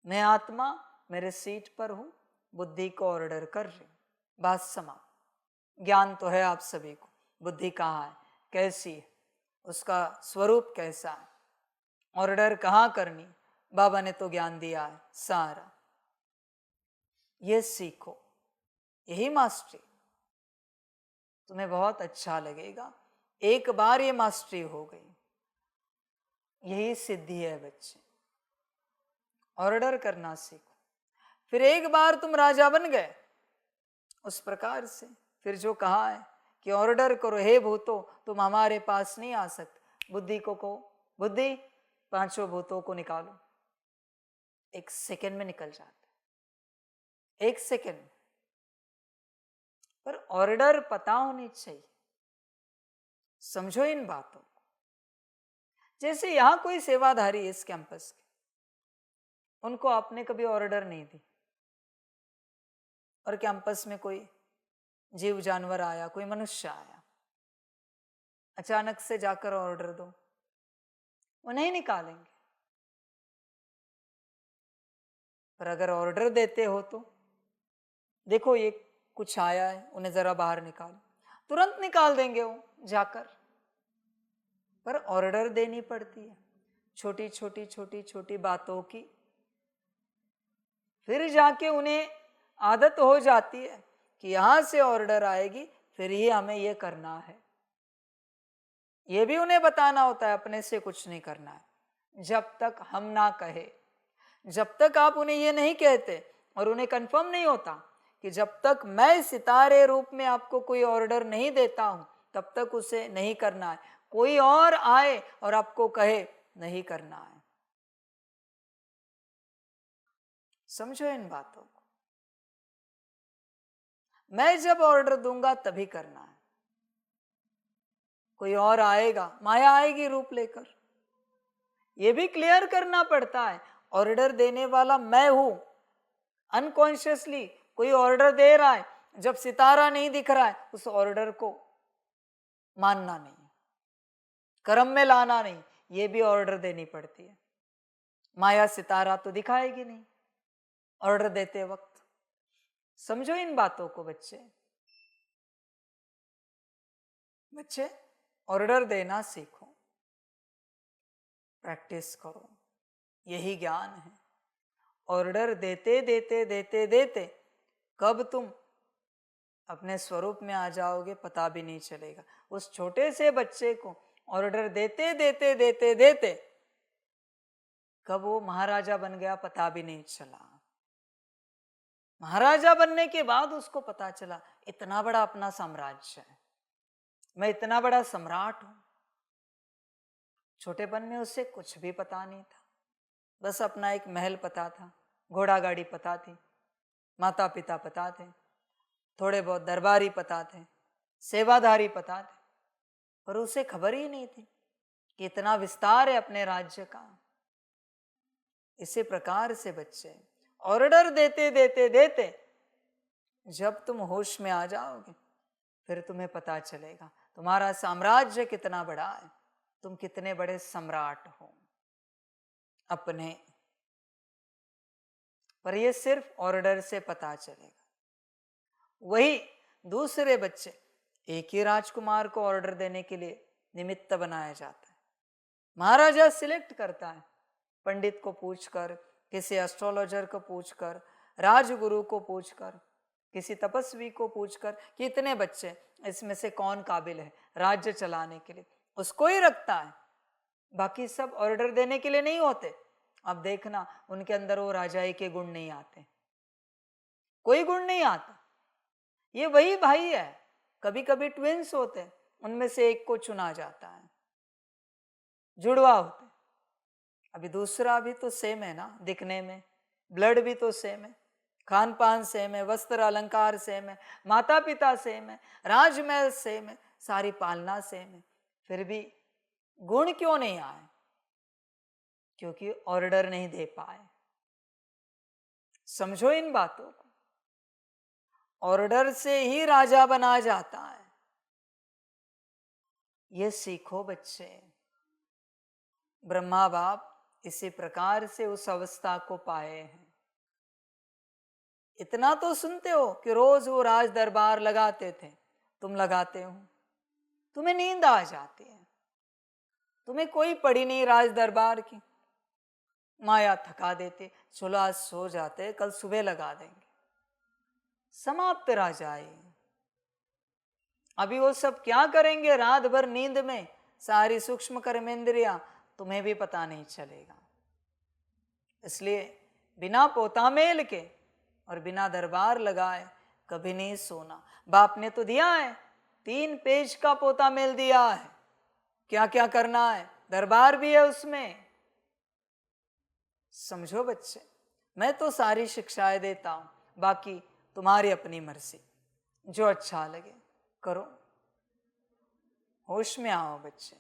मैं आत्मा मेरे सीट पर हूं, बुद्धि को ऑर्डर कर रही हूं, बात समाप्त। ज्ञान तो है आप सभी को, बुद्धि कहाँ है, कैसी है, उसका स्वरूप कैसा है, ऑर्डर कहाँ करनी, बाबा ने तो ज्ञान दिया है सारा। ये सीखो, यही मास्टरी। तुम्हें बहुत अच्छा लगेगा। एक बार ये मास्टरी हो गई, यही सिद्धि है बच्चे। ऑर्डर करना सीखो। फिर एक बार तुम राजा बन गए, उस प्रकार से फिर जो कहा है कि ऑर्डर करो, हे भूतो तुम हमारे पास नहीं आ सकते। बुद्धि को कहो, बुद्धि 5 भूतों को निकालो। 1 सेकेंड में निकल जाते, 1 सेकेंड। पर ऑर्डर पता होनी चाहिए। समझो इन बातों को। जैसे यहां कोई सेवाधारी है इस कैंपस के, उनको आपने कभी ऑर्डर नहीं दी, और कैंपस में कोई जीव जानवर आया, कोई मनुष्य आया, अचानक से जाकर ऑर्डर दो, वो नहीं निकालेंगे। पर अगर ऑर्डर देते हो तो देखो ये कुछ आया है, उन्हें जरा बाहर निकालो, तुरंत निकाल देंगे वो जाकर। पर ऑर्डर देनी पड़ती है छोटी छोटी छोटी छोटी बातों की। फिर जाके उन्हें आदत हो जाती है कि यहां से ऑर्डर आएगी फिर ही हमें ये करना है। ये भी उन्हें बताना होता है, अपने से कुछ नहीं करना है। जब तक हम ना कहे, जब तक आप उन्हें ये नहीं कहते और उन्हें कंफर्म नहीं होता कि जब तक मैं सितारे रूप में आपको कोई ऑर्डर नहीं देता हूं तब तक उसे नहीं करना है। कोई और आए और आपको कहे नहीं करना है। समझो इन बातों को। मैं जब ऑर्डर दूंगा तभी करना है। कोई और आएगा, माया आएगी रूप लेकर, ये भी क्लियर करना पड़ता है। ऑर्डर देने वाला मैं हूं। अनकॉन्शियसली कोई ऑर्डर दे रहा है, जब सितारा नहीं दिख रहा है उस ऑर्डर को मानना नहीं, कर्म में लाना नहीं, ये भी ऑर्डर देनी पड़ती है। माया सितारा तो दिखाएगी नहीं ऑर्डर देते वक्त। समझो इन बातों को बच्चे। बच्चे ऑर्डर देना सीखो, प्रैक्टिस करो, यही ज्ञान है। ऑर्डर देते देते देते देते कब तुम अपने स्वरूप में आ जाओगे पता भी नहीं चलेगा। उस छोटे से बच्चे को ऑर्डर देते देते देते देते कब वो महाराजा बन गया पता भी नहीं चला। महाराजा बनने के बाद उसको पता चला इतना बड़ा अपना साम्राज्य है, मैं इतना बड़ा सम्राट हूं। छोटेपन में उससे कुछ भी पता नहीं था, बस अपना एक महल पता था, घोड़ा गाड़ी पता थी, माता पिता पता थे, थोड़े बहुत दरबारी पता थे, सेवाधारी पता थे, पर उसे खबर ही नहीं थी कि इतना विस्तार है अपने राज्य का। इसी प्रकार से बच्चे ऑर्डर देते देते देते जब तुम होश में आ जाओगे फिर तुम्हें पता चलेगा तुम्हारा साम्राज्य कितना बड़ा है, तुम कितने बड़े सम्राट हो अपने। पर यह सिर्फ ऑर्डर से पता चलेगा। वही दूसरे बच्चे, एक ही राजकुमार को ऑर्डर देने के लिए निमित्त बनाया जाता है। महाराजा सिलेक्ट करता है, पंडित को पूछकर, किसी एस्ट्रोलॉजर को पूछकर, राजगुरु को पूछकर, किसी तपस्वी को पूछकर कि इतने बच्चे इसमें से कौन काबिल है राज्य चलाने के लिए, उसको ही रखता है। बाकी सब ऑर्डर देने के लिए नहीं होते। अब देखना उनके अंदर वो राजाई के गुण नहीं आते, कोई गुण नहीं आता। ये वही भाई है, कभी कभी ट्विंस होते, उनमें से एक को चुना जाता है, जुड़वा होते। अभी दूसरा भी तो सेम है ना दिखने में, ब्लड भी तो सेम है, खान पान सेम है, वस्त्र अलंकार सेम है, माता पिता सेम है, राजमहल सेम है, सारी पालना सेम है, फिर भी गुण क्यों नहीं आए? क्योंकि ऑर्डर नहीं दे पाए। समझो इन बातों को। ऑर्डर से ही राजा बना जाता है, ये सीखो बच्चे। ब्रह्मा बाप इसी प्रकार से उस अवस्था को पाए हैं। इतना तो सुनते हो कि रोज वो राज दरबार लगाते थे, तुम लगाते हो, तुम्हें नींद आ जाती है, तुम्हें कोई पड़ी नहीं राज दरबार की, माया थका देते, चलो आज सो जाते, कल सुबह लगा देंगे, समाप्त राजाई। अभी वो सब क्या करेंगे रात भर नींद में, सारी सूक्ष्म कर्मेंद्रियां, तुम्हें भी पता नहीं चलेगा। इसलिए बिना पोता मेल के और बिना दरबार लगाए कभी नहीं सोना। बाप ने तो दिया है, 3 पेज का पोता मेल दिया है, क्या क्या करना है, दरबार भी है उसमें। समझो बच्चे, मैं तो सारी शिक्षाएं देता हूं, बाकी तुम्हारी अपनी मर्जी, जो अच्छा लगे करो। होश में आओ बच्चे,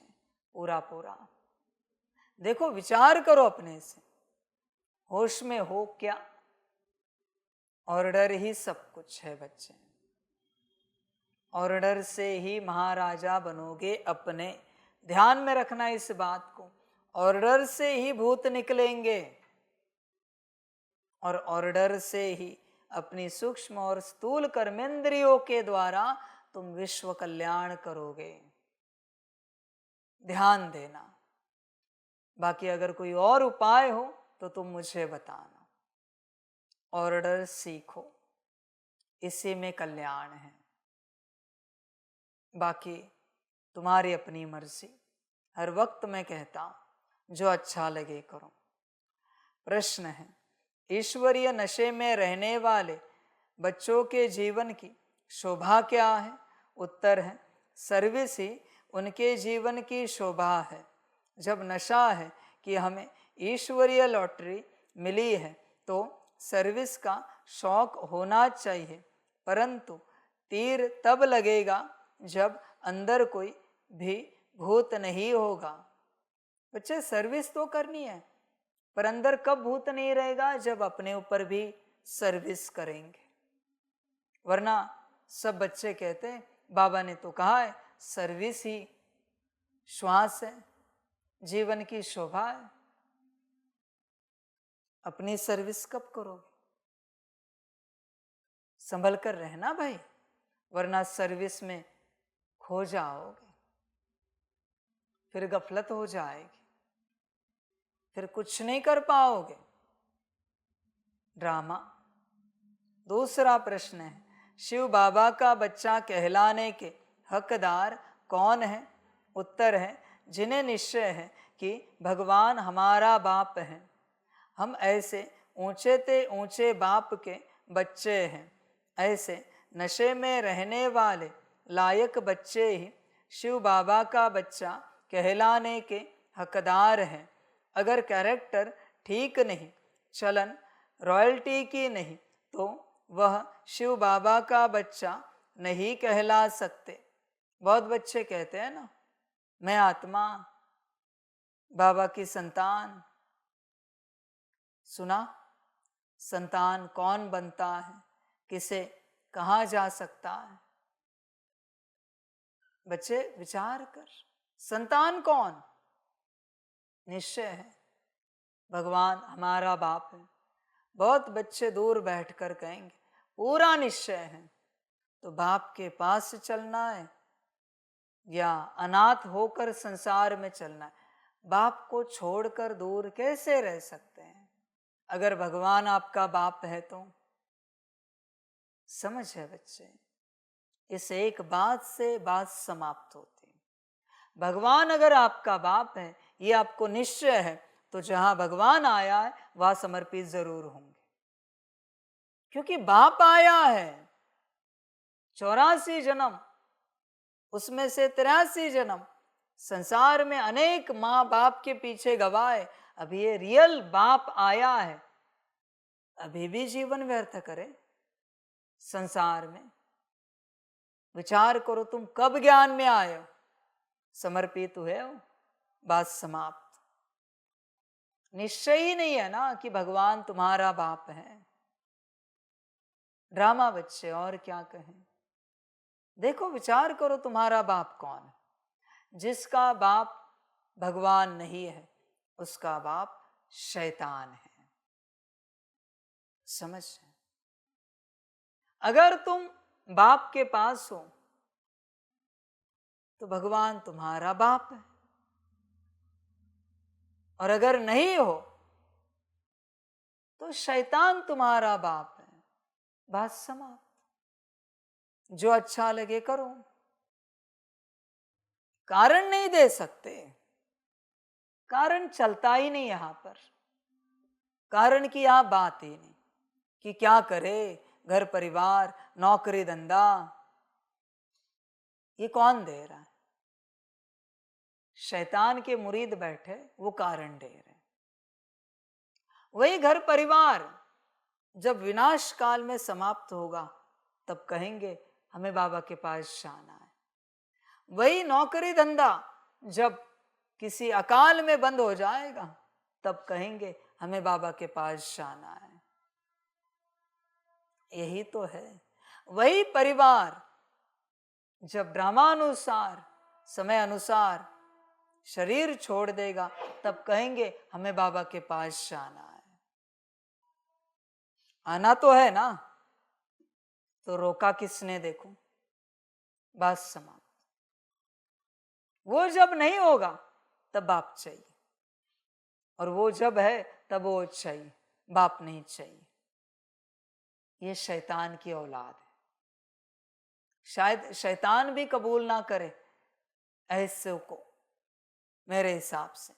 पूरा पूरा देखो, विचार करो अपने से, होश में हो क्या? ऑर्डर ही सब कुछ है बच्चे। ऑर्डर से ही महाराजा बनोगे अपने। ध्यान में रखना इस बात को, ऑर्डर से ही भूत निकलेंगे और ऑर्डर से ही अपनी सूक्ष्म और स्थूल कर्मेंद्रियों के द्वारा तुम विश्व कल्याण करोगे। ध्यान देना। बाकी अगर कोई और उपाय हो तो तुम मुझे बताना। ऑर्डर सीखो, इसी में कल्याण है। बाकी तुम्हारी अपनी मर्जी। हर वक्त मैं कहता हूं जो अच्छा लगे करो। प्रश्न है, ईश्वरीय नशे में रहने वाले बच्चों के जीवन की शोभा क्या है? उत्तर है, सर्विस ही उनके जीवन की शोभा है। जब नशा है कि हमें ईश्वरीय लॉटरी मिली है तो सर्विस का शौक होना चाहिए, परंतु तीर तब लगेगा जब अंदर कोई भी भूत नहीं होगा। बच्चे, सर्विस तो करनी है, पर अंदर कब भूत नहीं रहेगा? जब अपने ऊपर भी सर्विस करेंगे। वरना सब बच्चे कहते हैं बाबा ने तो कहा है सर्विस ही श्वास है, जीवन की शोभा है। अपनी सर्विस कब करोगे? संभल कर रहना भाई, वरना सर्विस में खो जाओगे, फिर गफलत हो जाएगी, फिर कुछ नहीं कर पाओगे। ड्रामा। दूसरा प्रश्न है, शिव बाबा का बच्चा कहलाने के हकदार कौन है? उत्तर है, जिन्हें निश्चय है कि भगवान हमारा बाप है। हम ऐसे ऊंचे ते ऊंचे बाप के बच्चे हैं। ऐसे नशे में रहने वाले लायक बच्चे ही शिव बाबा का बच्चा कहलाने के हकदार हैं। अगर कैरेक्टर ठीक नहीं, चलन रॉयल्टी की नहीं, तो वह शिव बाबा का बच्चा नहीं कहला सकते। बहुत बच्चे कहते हैं ना, मैं आत्मा, बाबा की संतान। सुना? संतान कौन बनता है, किसे कहाँ जा सकता है? बच्चे विचार कर, संतान कौन? निश्चय है भगवान हमारा बाप है। बहुत बच्चे दूर बैठकर कहेंगे पूरा निश्चय है, तो बाप के पास चलना है या अनाथ होकर संसार में चलना है? बाप को छोड़कर दूर कैसे रह सकते हैं? अगर भगवान आपका बाप है तो समझ है बच्चे, इस एक बात से बात समाप्त होती है। भगवान अगर आपका बाप है, ये आपको निश्चय है, तो जहां भगवान आया है वहां समर्पित जरूर होंगे, क्योंकि बाप आया है। 84 जन्म, उसमें से 83 जन्म संसार में अनेक माँ बाप के पीछे गवाए, अभी ये रियल बाप आया है, अभी भी जीवन व्यर्थ करे संसार में? विचार करो, तुम कब ज्ञान में आए हो, समर्पित हुए हो, बात समाप्त। निश्चय ही नहीं है ना कि भगवान तुम्हारा बाप है। ड्रामा बच्चे, और क्या कहें। देखो, विचार करो, तुम्हारा बाप कौन है? जिसका बाप भगवान नहीं है, उसका बाप शैतान है। समझ? अगर तुम बाप के पास हो तो भगवान तुम्हारा बाप है, और अगर नहीं हो तो शैतान तुम्हारा बाप है। बात समाप्त। जो अच्छा लगे करो, कारण नहीं दे सकते, कारण चलता ही नहीं यहां पर। कारण की यहां बात ही नहीं कि क्या करे, घर परिवार नौकरी धंधा, ये कौन दे रहा है? शैतान के मुरीद बैठे, वो कारण दे रहे। वही घर परिवार जब विनाश काल में समाप्त होगा तब कहेंगे हमें बाबा के पास जाना है। वही नौकरी धंधा जब किसी अकाल में बंद हो जाएगा तब कहेंगे हमें बाबा के पास जाना है। यही तो है। वही परिवार जब ड्रामानुसार, समय अनुसार शरीर छोड़ देगा तब कहेंगे हमें बाबा के पास जाना है। आना तो है ना, तो रोका किसने? देखो, बात समाप्त। वो जब नहीं होगा तब बाप चाहिए, और वो जब है तब वो चाहिए, बाप नहीं चाहिए। ये शैतान की औलाद है। शायद शैतान भी कबूल ना करे ऐसे को, मेरे हिसाब से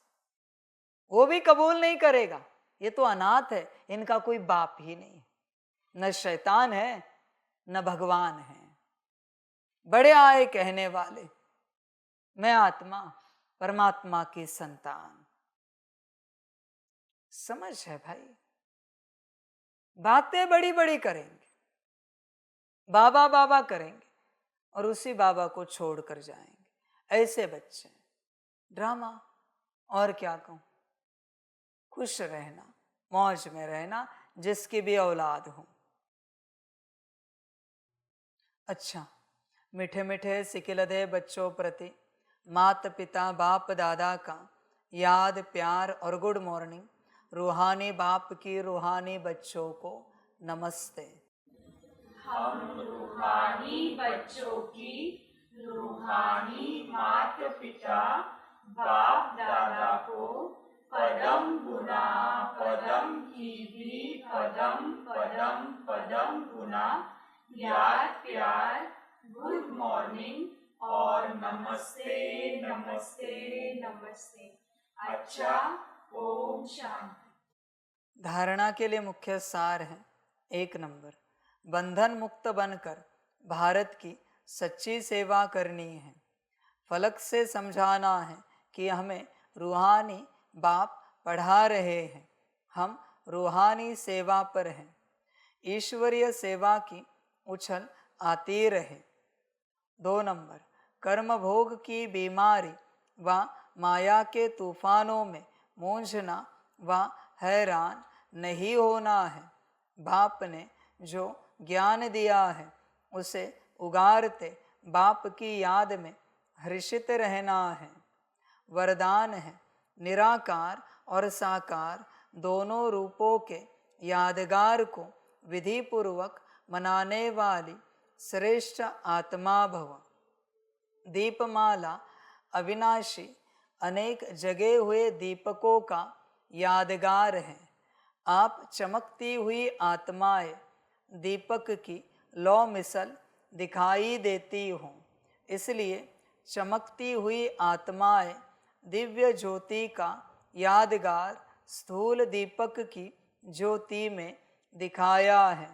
वो भी कबूल नहीं करेगा। ये तो अनाथ है, इनका कोई बाप ही नहीं है, न शैतान है न भगवान है। बड़े आए कहने वाले, मैं आत्मा परमात्मा की संतान। समझ है भाई, बातें बड़ी बड़ी करेंगे, बाबा बाबा करेंगे और उसी बाबा को छोड़कर जाएंगे। ऐसे बच्चे ड्रामा, और क्या कहूं। खुश रहना, मौज में रहना, जिसकी भी औलाद हो। अच्छा, मीठे मीठे सिकिलदे बच्चों प्रति माता पिता बाप दादा का याद प्यार और गुड मॉर्निंग। रूहानी बाप की रूहानी बच्चों को नमस्ते। हम रूहानी बच्चों की रूहानी माता पिता बाप दादा को पदम गुना पदम की भी पदम पदम पदम गुना याद प्यार गुड मॉर्निंग और नमस्ते नमस्ते नमस्ते। अच्छा, ओम शांति। धारणा के लिए मुख्य सार है, 1 नंबर, बंधन मुक्त बनकर भारत की सच्ची सेवा करनी है। फलक से समझाना है कि हमें रूहानी बाप पढ़ा रहे हैं, हम रूहानी सेवा पर हैं। ईश्वरीय सेवा की उछल आती रहे। 2 नंबर, कर्म भोग की बीमारी व माया के तूफानों में मूंझना व हैरान नहीं होना है। बाप ने जो ज्ञान दिया है उसे उगारते बाप की याद में हर्षित रहना है। वरदान है, निराकार और साकार दोनों रूपों के यादगार को विधि पूर्वक मनाने वाली श्रेष्ठ आत्मा भव। दीपमाला अविनाशी अनेक जगे हुए दीपकों का यादगार है। आप चमकती हुई आत्माएं दीपक की लौ मिसल दिखाई देती हों, इसलिए चमकती हुई आत्माएं दिव्य ज्योति का यादगार स्थूल दीपक की ज्योति में दिखाया है।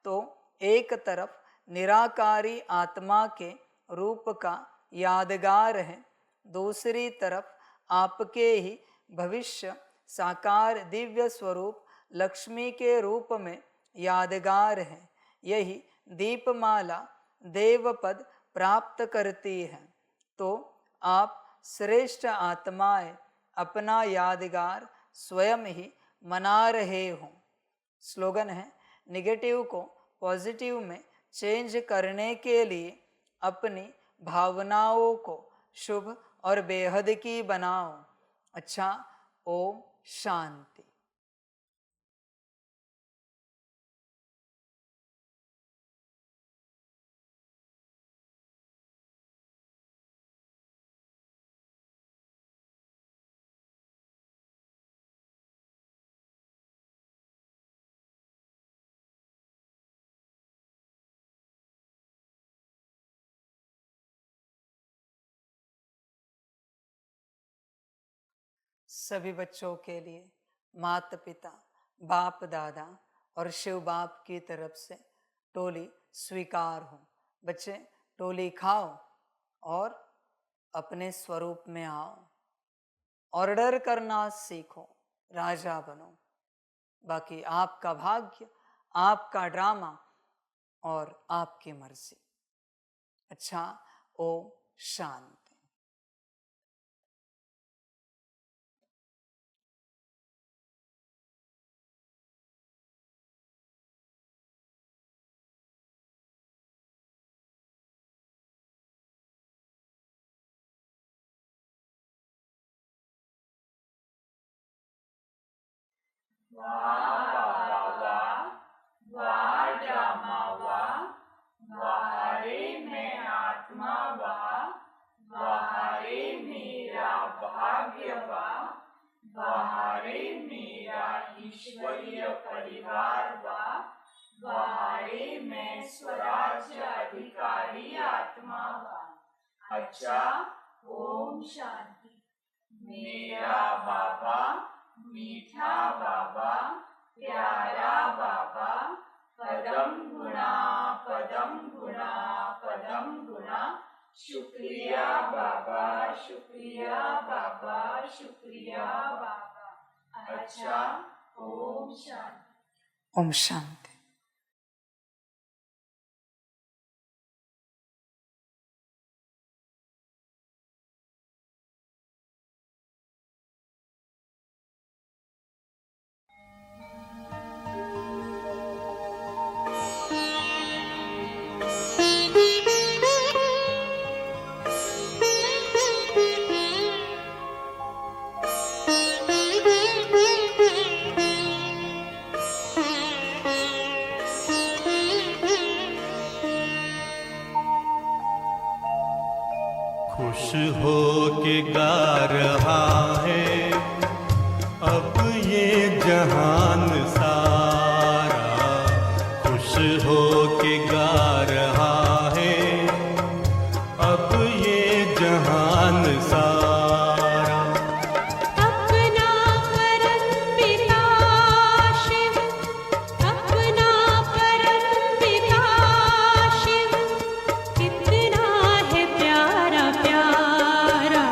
तो एक तरफ निराकारी आत्मा के रूप का यादगार है, दूसरी तरफ आपके ही भविष्य साकार दिव्य स्वरूप लक्ष्मी के रूप में यादगार है। यही दीपमाला देवपद प्राप्त करती है। तो आप श्रेष्ठ आत्माएं अपना यादगार स्वयं ही मना रहे हों। स्लोगन है, निगेटिव को पॉजिटिव में चेंज करने के लिए अपनी भावनाओं को शुभ और बेहद की बनाओ। अच्छा, ओम शांति। सभी बच्चों के लिए माता पिता बाप दादा और शिव बाप की तरफ से टोली स्वीकार हो। बच्चे टोली खाओ और अपने स्वरूप में आओ। ऑर्डर करना सीखो, राजा बनो। बाकी आपका भाग्य, आपका ड्रामा और आपकी मर्जी। अच्छा, ओम शांति। वाह ड्रामा वाह, वाहरे मैं आत्मा वाह, वाहरे मेरा भाग्य वाह, वाहरे मेरा ईश्वरीय परिवार वाह, वाहरे मैं स्वराज्य अधिकारी अच्छा, ओम शांति। मेरा बाबा, मीठा बाबा, प्यारा बाबा, पदम गुणा, पदम गुणा, पदम गुणा। शुक्रिया बाबा, शुक्रिया बाबा, शुक्रिया बाबा। अच्छा, ओम शांति। ओम शांति। खुश हो के गा रहा है अब ये जहान सारा, खुश हो के गा रहा है अब ये जहान सारा। अपना परम पिता शिव, अपना परम पिता शिव, कितना है प्यारा प्यारा।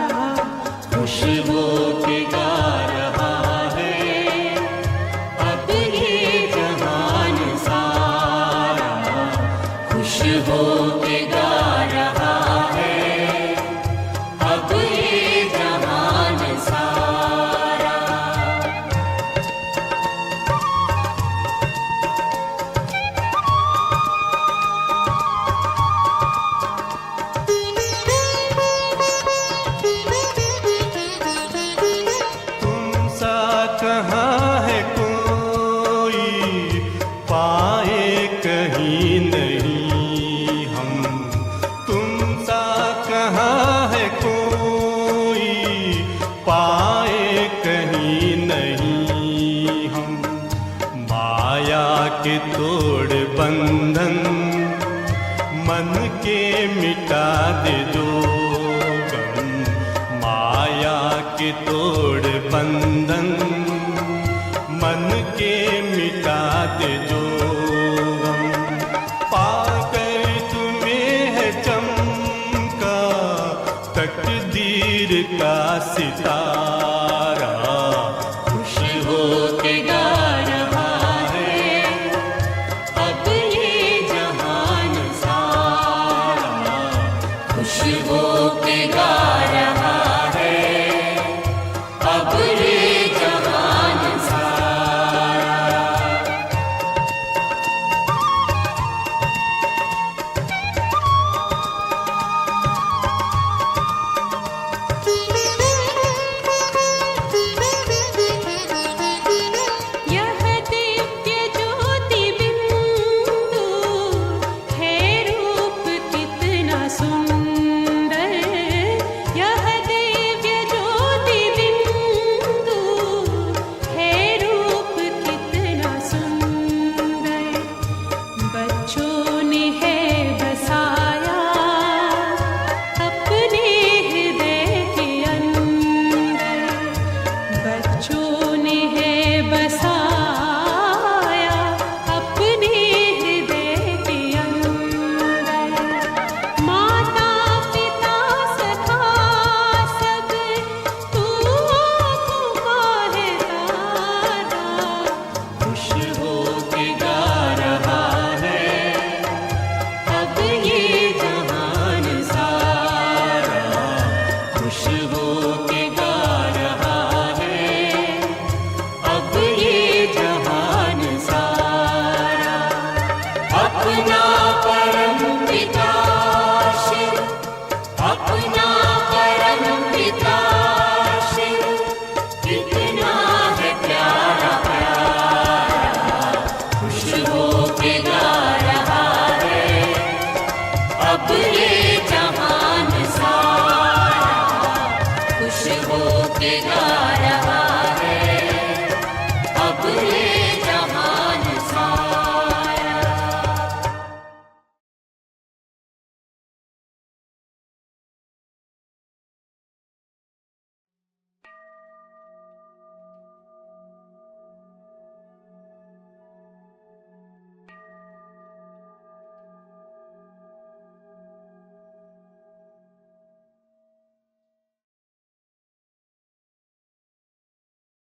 खुश हो के गा रहा है अब ये जहान सारा, खुश हो के गा रहा है अब ये जहान सारा। तुम सा कहाँ है कोई पाए कहीं नहीं हम, तुम सा कहाँ है कोई पाए कहीं नहीं हम। माया के तोड़ बंधन मन के मिटा दे दो गम, माया के तोड़ बंधन मन के मिटा दे दो गम। पाकर तुम्हें है चमका तकदीर का सितारा, खुश हो के गा रहा है अब ये जहान सारा, खुश हो के गा रहा है अब ये जहान सारा। यह दिव्य ज्योति बिंदु है रूप कितना सुंदर। यह दिव्य ज्योति बिंदु है रूप कितना सुंदर। बच्चों ने है बसाया अपने हृदय के अंदर। बच्चों